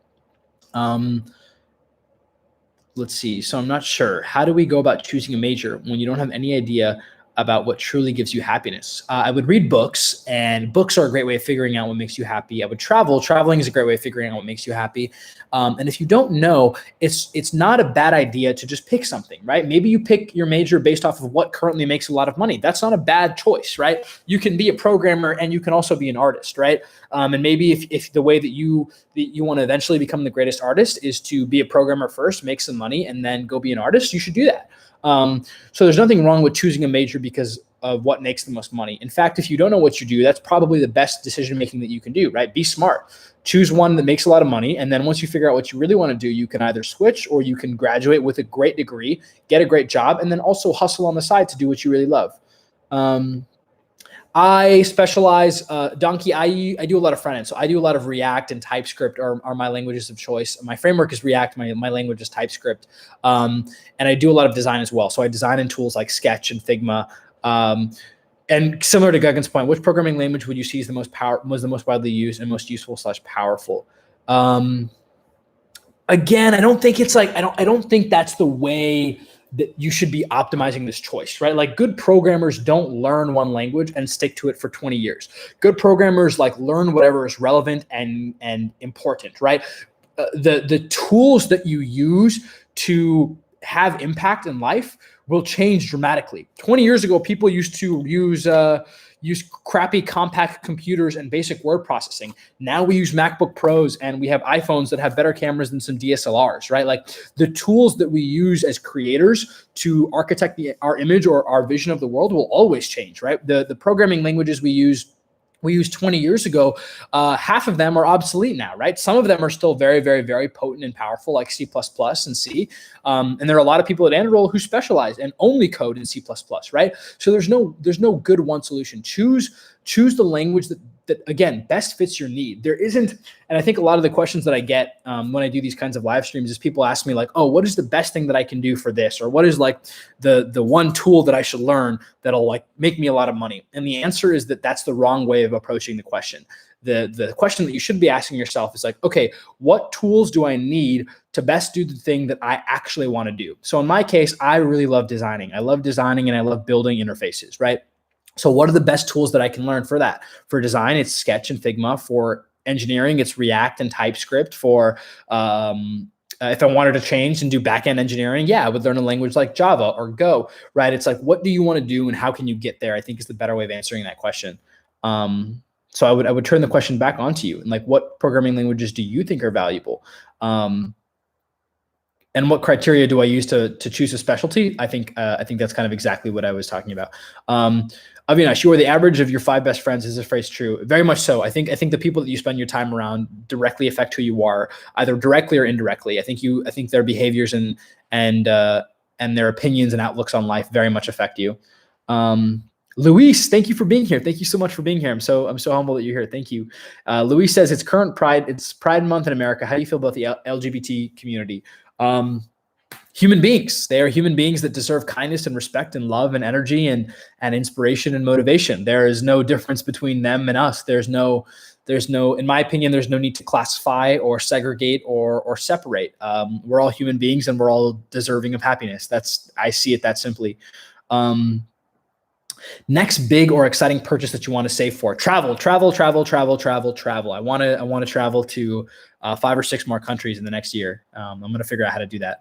let's see. So I'm not sure. How do we go about choosing a major when you don't have any idea about what truly gives you happiness? I would read books, and books are a great way of figuring out what makes you happy. I would travel. Traveling is a great way of figuring out what makes you happy. And if you don't know, it's not a bad idea to just pick something, right? Maybe you pick your major based off of what currently makes a lot of money. That's not a bad choice, right? You can be a programmer and you can also be an artist, right? And maybe if the way that you want to eventually become the greatest artist is to be a programmer first, make some money, and then go be an artist, you should do that. So there's nothing wrong with choosing a major because of what makes the most money. In fact, if you don't know what you do, that's probably the best decision making that you can do, right? Be smart. Choose one that makes a lot of money. And then once you figure out what you really want to do, you can either switch or you can graduate with a great degree, get a great job, and then also hustle on the side to do what you really love. I specialize, Donkey, I do a lot of front end. So I do a lot of React and TypeScript are my languages of choice. My framework is React. My language is TypeScript. And I do a lot of design as well. So I design in tools like Sketch and Figma. And similar to Guggen's point, which programming language would you see is was the most widely used and most useful / powerful? Again, I don't think it's like, I don't think that's the way that you should be optimizing this choice, right? Like good programmers don't learn one language and stick to it for 20 years. Good programmers like learn whatever is relevant and important, right? The tools that you use to have impact in life will change dramatically. 20 years ago, people used to use crappy compact computers and basic word processing. Now we use MacBook Pros and we have iPhones that have better cameras than some DSLRs, right? Like the tools that we use as creators to architect our image or our vision of the world will always change, right? The programming languages we used 20 years ago, half of them are obsolete now, right? Some of them are still very, very, very potent and powerful, like C++ and C. And there are a lot of people at Anduril who specialize and only code in C++, right? So there's no good one solution. Choose the language that again best fits your need. There isn't, and I think a lot of the questions that I get when I do these kinds of live streams is people ask me like, oh, what is the best thing that I can do for this, or what is like the one tool that I should learn that'll like make me a lot of money? And the answer is that that's the wrong way of approaching the question. The question that you should be asking yourself is like, okay, what tools do I need to best do the thing that I actually want to do? So in my case, I really love designing. I love designing and I love building interfaces, right? So what are the best tools that I can learn for that? For design, it's Sketch and Figma. For engineering, it's React and TypeScript. For if I wanted to change and do backend engineering, yeah, I would learn a language like Java or Go, right? It's like, what do you want to do and how can you get there? I think is the better way of answering that question. So I would turn the question back onto you and like, what programming languages do you think are valuable? And what criteria do I use to choose a specialty? I think that's kind of exactly what I was talking about. Avinash, you are the average of your 5 best friends. Is this phrase true? Very much so. I think the people that you spend your time around directly affect who you are, either directly or indirectly. I think their behaviors and their opinions and outlooks on life very much affect you. Luis, thank you for being here. Thank you so much for being here. I'm so humble that you're here. Thank you. Luis says it's Pride Month in America. How do you feel about the LGBT community? Human beings. They are human beings that deserve kindness and respect and love and energy and inspiration and motivation. There is no difference between them and us. There's no, in my opinion, there's no need to classify or segregate or separate. We're all human beings and we're all deserving of happiness. I see it that simply. Next big or exciting purchase that you want to save for? Travel. I want to travel to 5 or 6 more countries in the next year. I'm going to figure out how to do that.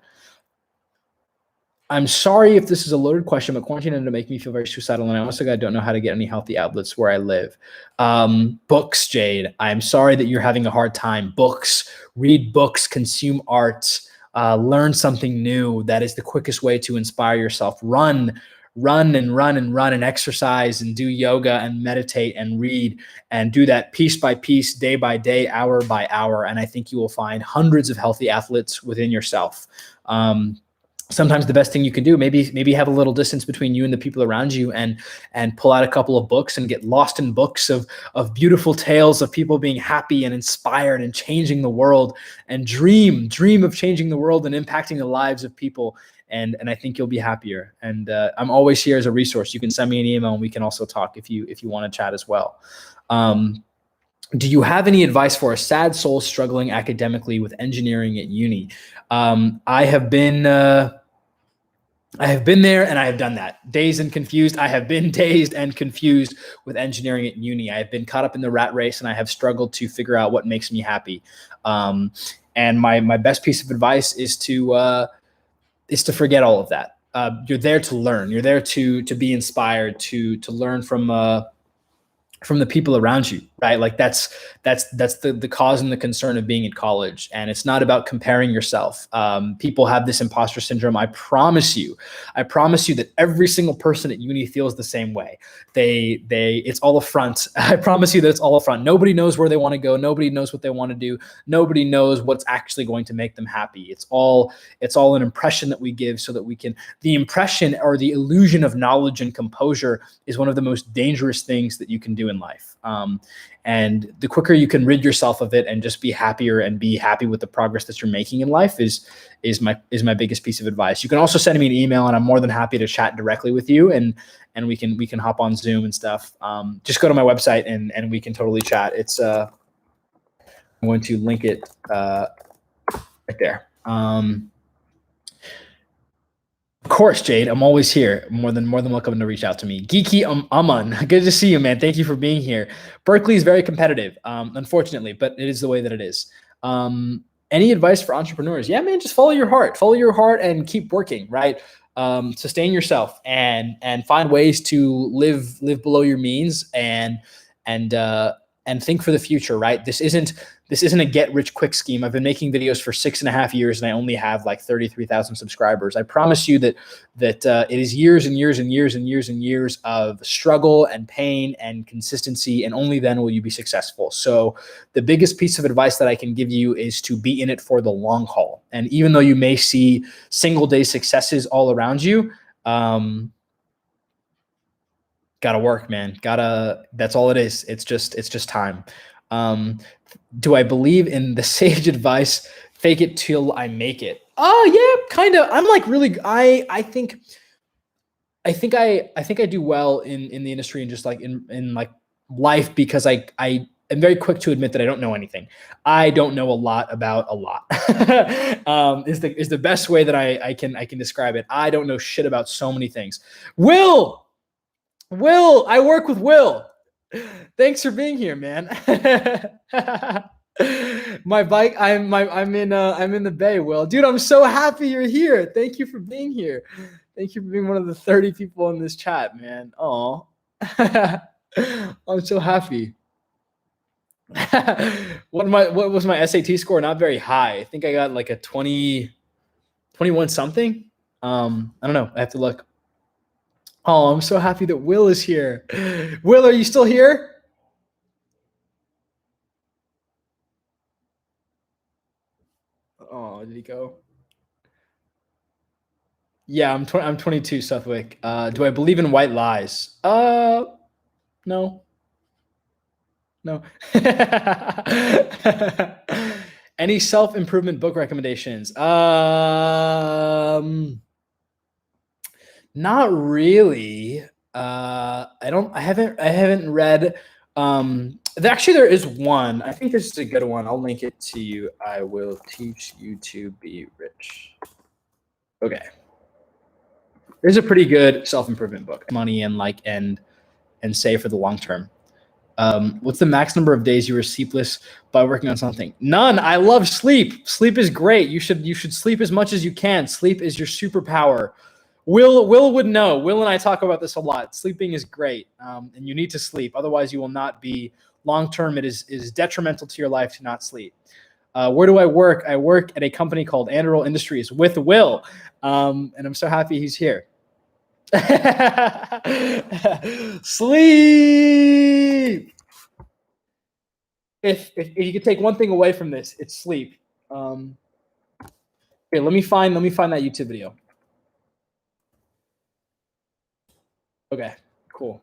I'm sorry if this is a loaded question, but quarantine ended up making me feel very suicidal, and I also don't know how to get any healthy outlets where I live. Books, Jade. I'm sorry that you're having a hard time. Books. Read books. Consume art. Learn something new. That is the quickest way to inspire yourself. Run and exercise and do yoga and meditate and read and do that piece by piece, day by day, hour by hour. And I think you will find hundreds of healthy athletes within yourself. Sometimes the best thing you can do, maybe have a little distance between you and the people around you and pull out a couple of books and get lost in books of beautiful tales of people being happy and inspired and changing the world, and dream of changing the world and impacting the lives of people. And I think you'll be happier. And I'm always here as a resource. You can send me an email and we can also talk if you want to chat as well. Do you have any advice for a sad soul struggling academically with engineering at uni? I have been there and I have done that. Dazed and confused. I have been dazed and confused with engineering at uni. I have been caught up in the rat race and I have struggled to figure out what makes me happy. And my best piece of advice is to forget all of that. You're there to learn. You're there to be inspired, to learn from the people around you, right? Like that's the cause and the concern of being in college. And it's not about comparing yourself. People have this imposter syndrome. I promise you that every single person at uni feels the same way. It's all a front. I promise you that it's all a front. Nobody knows where they want to go. Nobody knows what they want to do. Nobody knows what's actually going to make them happy. It's all an impression that we give so that we can, the impression or the illusion of knowledge and composure is one of the most dangerous things that you can do in life. And the quicker you can rid yourself of it and just be happier and be happy with the progress that you're making in life is my biggest piece of advice. You can also send me an email and I'm more than happy to chat directly with you and we can hop on Zoom and stuff. Just go to my website and we can totally chat. It's I'm going to link it right there. Of course, Jade. I'm always here. More than welcome to reach out to me. Geeky Aman, good to see you, man. Thank you for being here. Berkeley is very competitive, unfortunately, but it is the way that it is. Any advice for entrepreneurs? Yeah, man, just follow your heart and keep working, right? Sustain yourself and find ways to live below your means and think for the future, right? This isn't a get rich quick scheme. I've been making videos for 6.5 years and I only have like 33,000 subscribers. I promise you that it is years and years and years and years and years of struggle and pain and consistency, and only then will you be successful. So the biggest piece of advice that I can give you is to be in it for the long haul. And even though you may see single day successes all around you, gotta work, man. That's all it is. It's just time. Do I believe in the sage advice, fake it till I make it? Oh yeah, kind of. I'm like really, I think I do well in the industry and just like in like life, because I am very quick to admit that I don't know anything. I don't know a lot about a lot. Is the best way that I can describe it. I don't know shit about so many things. Will, I work with Will. Thanks for being here, man. My bike, I'm in the Bay, Will. Dude, I'm so happy you're here. Thank you for being here. Thank you for being one of the 30 people in this chat, man. Oh. I'm so happy. What was my SAT score? Not very high. I think I got like a 21 something. I don't know. I have to look. Oh, I'm so happy that Will is here. Will, are you still here? Oh, did he go? Yeah, I'm 22, Southwick. Do I believe in white lies? No. Any self-improvement book recommendations? Not really. I haven't read. Actually, there is one. I think this is a good one. I'll link it to you. I will teach you to be rich. Okay. There's a pretty good self-improvement book. Money and save for the long term. What's the max number of days you were sleepless by working on something? None. I love sleep. Sleep is great. You should sleep as much as you can. Sleep is your superpower. Will would know. Will and I talk about this a lot. Sleeping is great, and you need to sleep. Otherwise, you will not be long-term. It is detrimental to your life to not sleep. Where do I work? I work at a company called Anderl Industries with Will, and I'm so happy he's here. Sleep. If you could take one thing away from this, it's sleep. Okay, let me find that YouTube video. Okay, cool.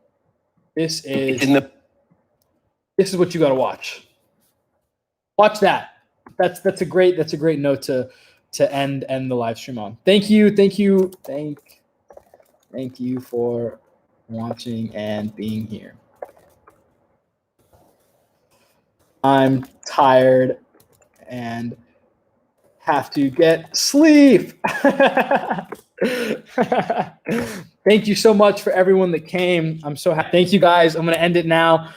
This is what you got to watch. Watch that. That's a great note to end the live stream on. Thank you for watching and being here. I'm tired and have to get sleep. Thank you so much for everyone that came. I'm so happy. Thank you guys. I'm going to end it now.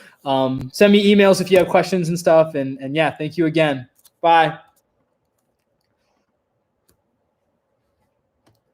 Send me emails if you have questions and stuff. And yeah, thank you again. Bye.